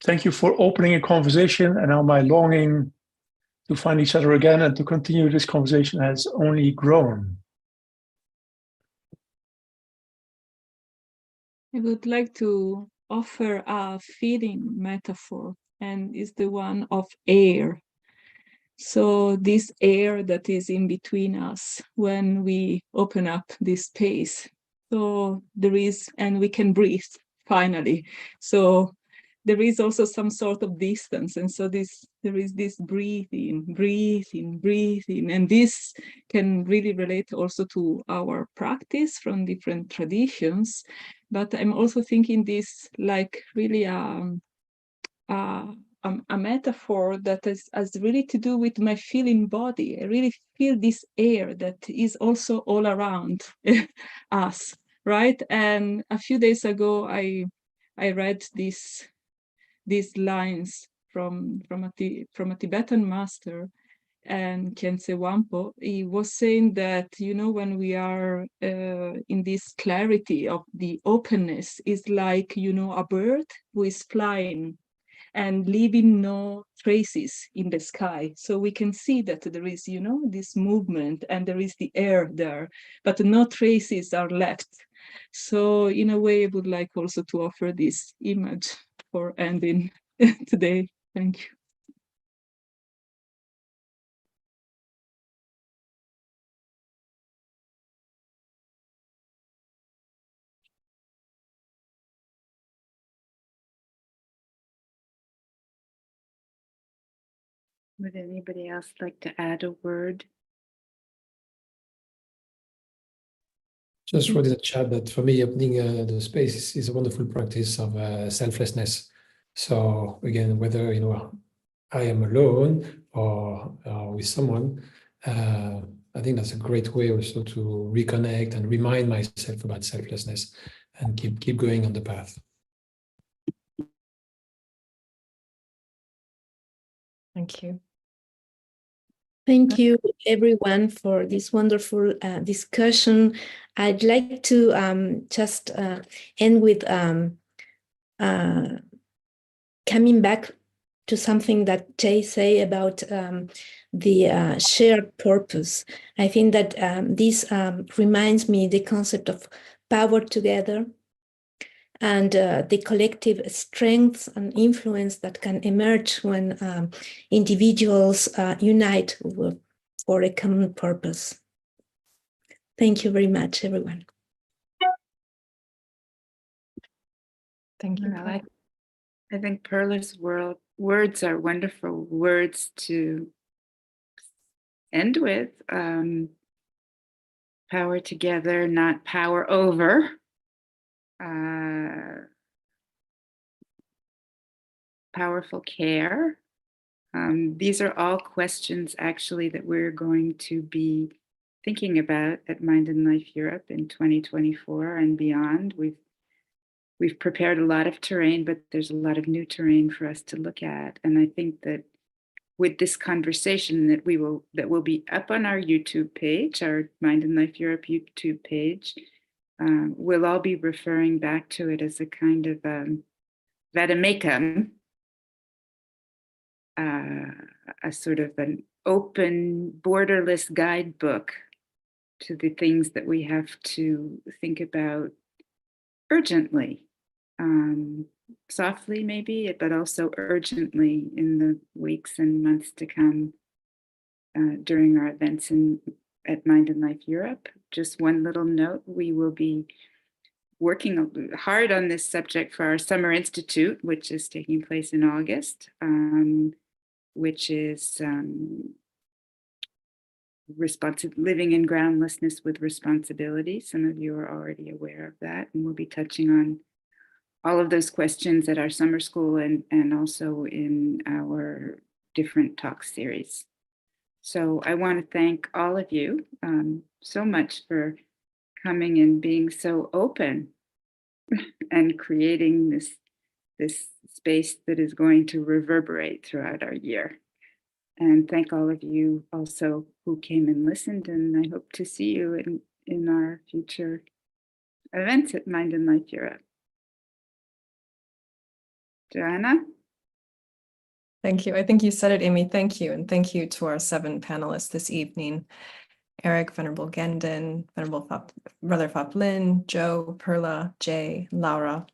thank you for opening a conversation, and now my longing to find each other again and to continue this conversation has only grown. I would like to offer a feeding metaphor, and it's the one of air. So this air that is in between us when we open up this space. So there is, and we can breathe finally. So there is also some sort of distance. And so there is this breathing, and this can really relate also to our practice from different traditions. But I'm also thinking this like really a metaphor that has really to do with my feeling body. I really feel this air that is also all around us, right? And a few days ago, I read these lines from a Tibetan master, and Khyentse Wangpo. He was saying that, when we are in this clarity of the openness, is like, a bird who is flying and leaving no traces in the sky. So we can see that there is, this movement and there is the air there, but no traces are left. So in a way, I would like also to offer this image for ending today. Thank you. Would anybody else like to add a word? Just wrote in the chat that for me, opening the space is a wonderful practice of selflessness. So again, whether I am alone or with someone, I think that's a great way also to reconnect and remind myself about selflessness and keep going on the path. Thank you. Thank you, everyone, for this wonderful discussion. I'd like to just end with coming back to something that Jay say about the shared purpose. I think that this reminds me the concept of power together and the collective strength and influence that can emerge when individuals unite for a common purpose. Thank you very much, everyone. Thank you. Well, I think Perla's words are wonderful words to end with. Power together, not power over. Powerful care. These are all questions actually that we're going to be thinking about at Mind and Life Europe in 2024 and beyond. We've prepared a lot of terrain, but there's a lot of new terrain for us to look at. And I think that with this conversation that will be up on our YouTube page, our Mind and Life Europe YouTube page, we'll all be referring back to it as a kind of vademecum, a sort of an open, borderless guidebook to the things that we have to think about urgently, softly maybe, but also urgently in the weeks and months to come during our events at Mind and Life Europe. Just one little note, we will be working hard on this subject for our Summer Institute, which is taking place in August, which is living in groundlessness with responsibility. Some of you are already aware of that, and we'll be touching on all of those questions at our summer school and also in our different talk series. So I want to thank all of you so much for coming and being so open and creating this space that is going to reverberate throughout our year. And thank all of you also who came and listened, and I hope to see you in our future events at Mind and Life Europe. Joanna? Thank you. I think you said it, Amy. Thank you. And thank you to our 7 panelists this evening. Eric, Venerable Gendon, Venerable Brother Phap Lin, Joe, Perla, Jay, Laura,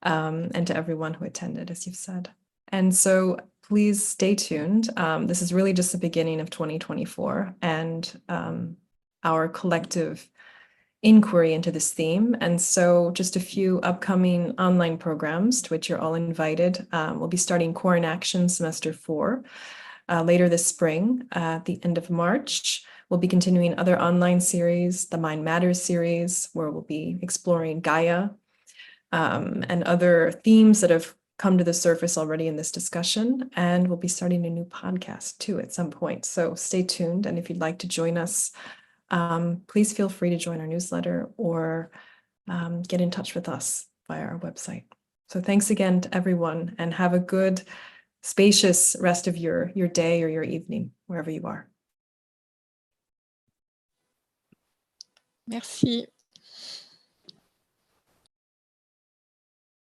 and to everyone who attended, as you've said. And so please stay tuned. This is really just the beginning of 2024 and our collective inquiry into this theme. And so just a few upcoming online programs to which you're all invited. We'll be starting Core in Action Semester 4 later this spring at the end of March. We'll be continuing other online series, the Mind Matters series, where we'll be exploring Gaia and other themes that have come to the surface already in this discussion. And we'll be starting a new podcast too at some point. So stay tuned. And if you'd like to join us, please feel free to join our newsletter or get in touch with us via our website. So thanks again to everyone and have a good, spacious rest of your day or your evening, wherever you are. Merci.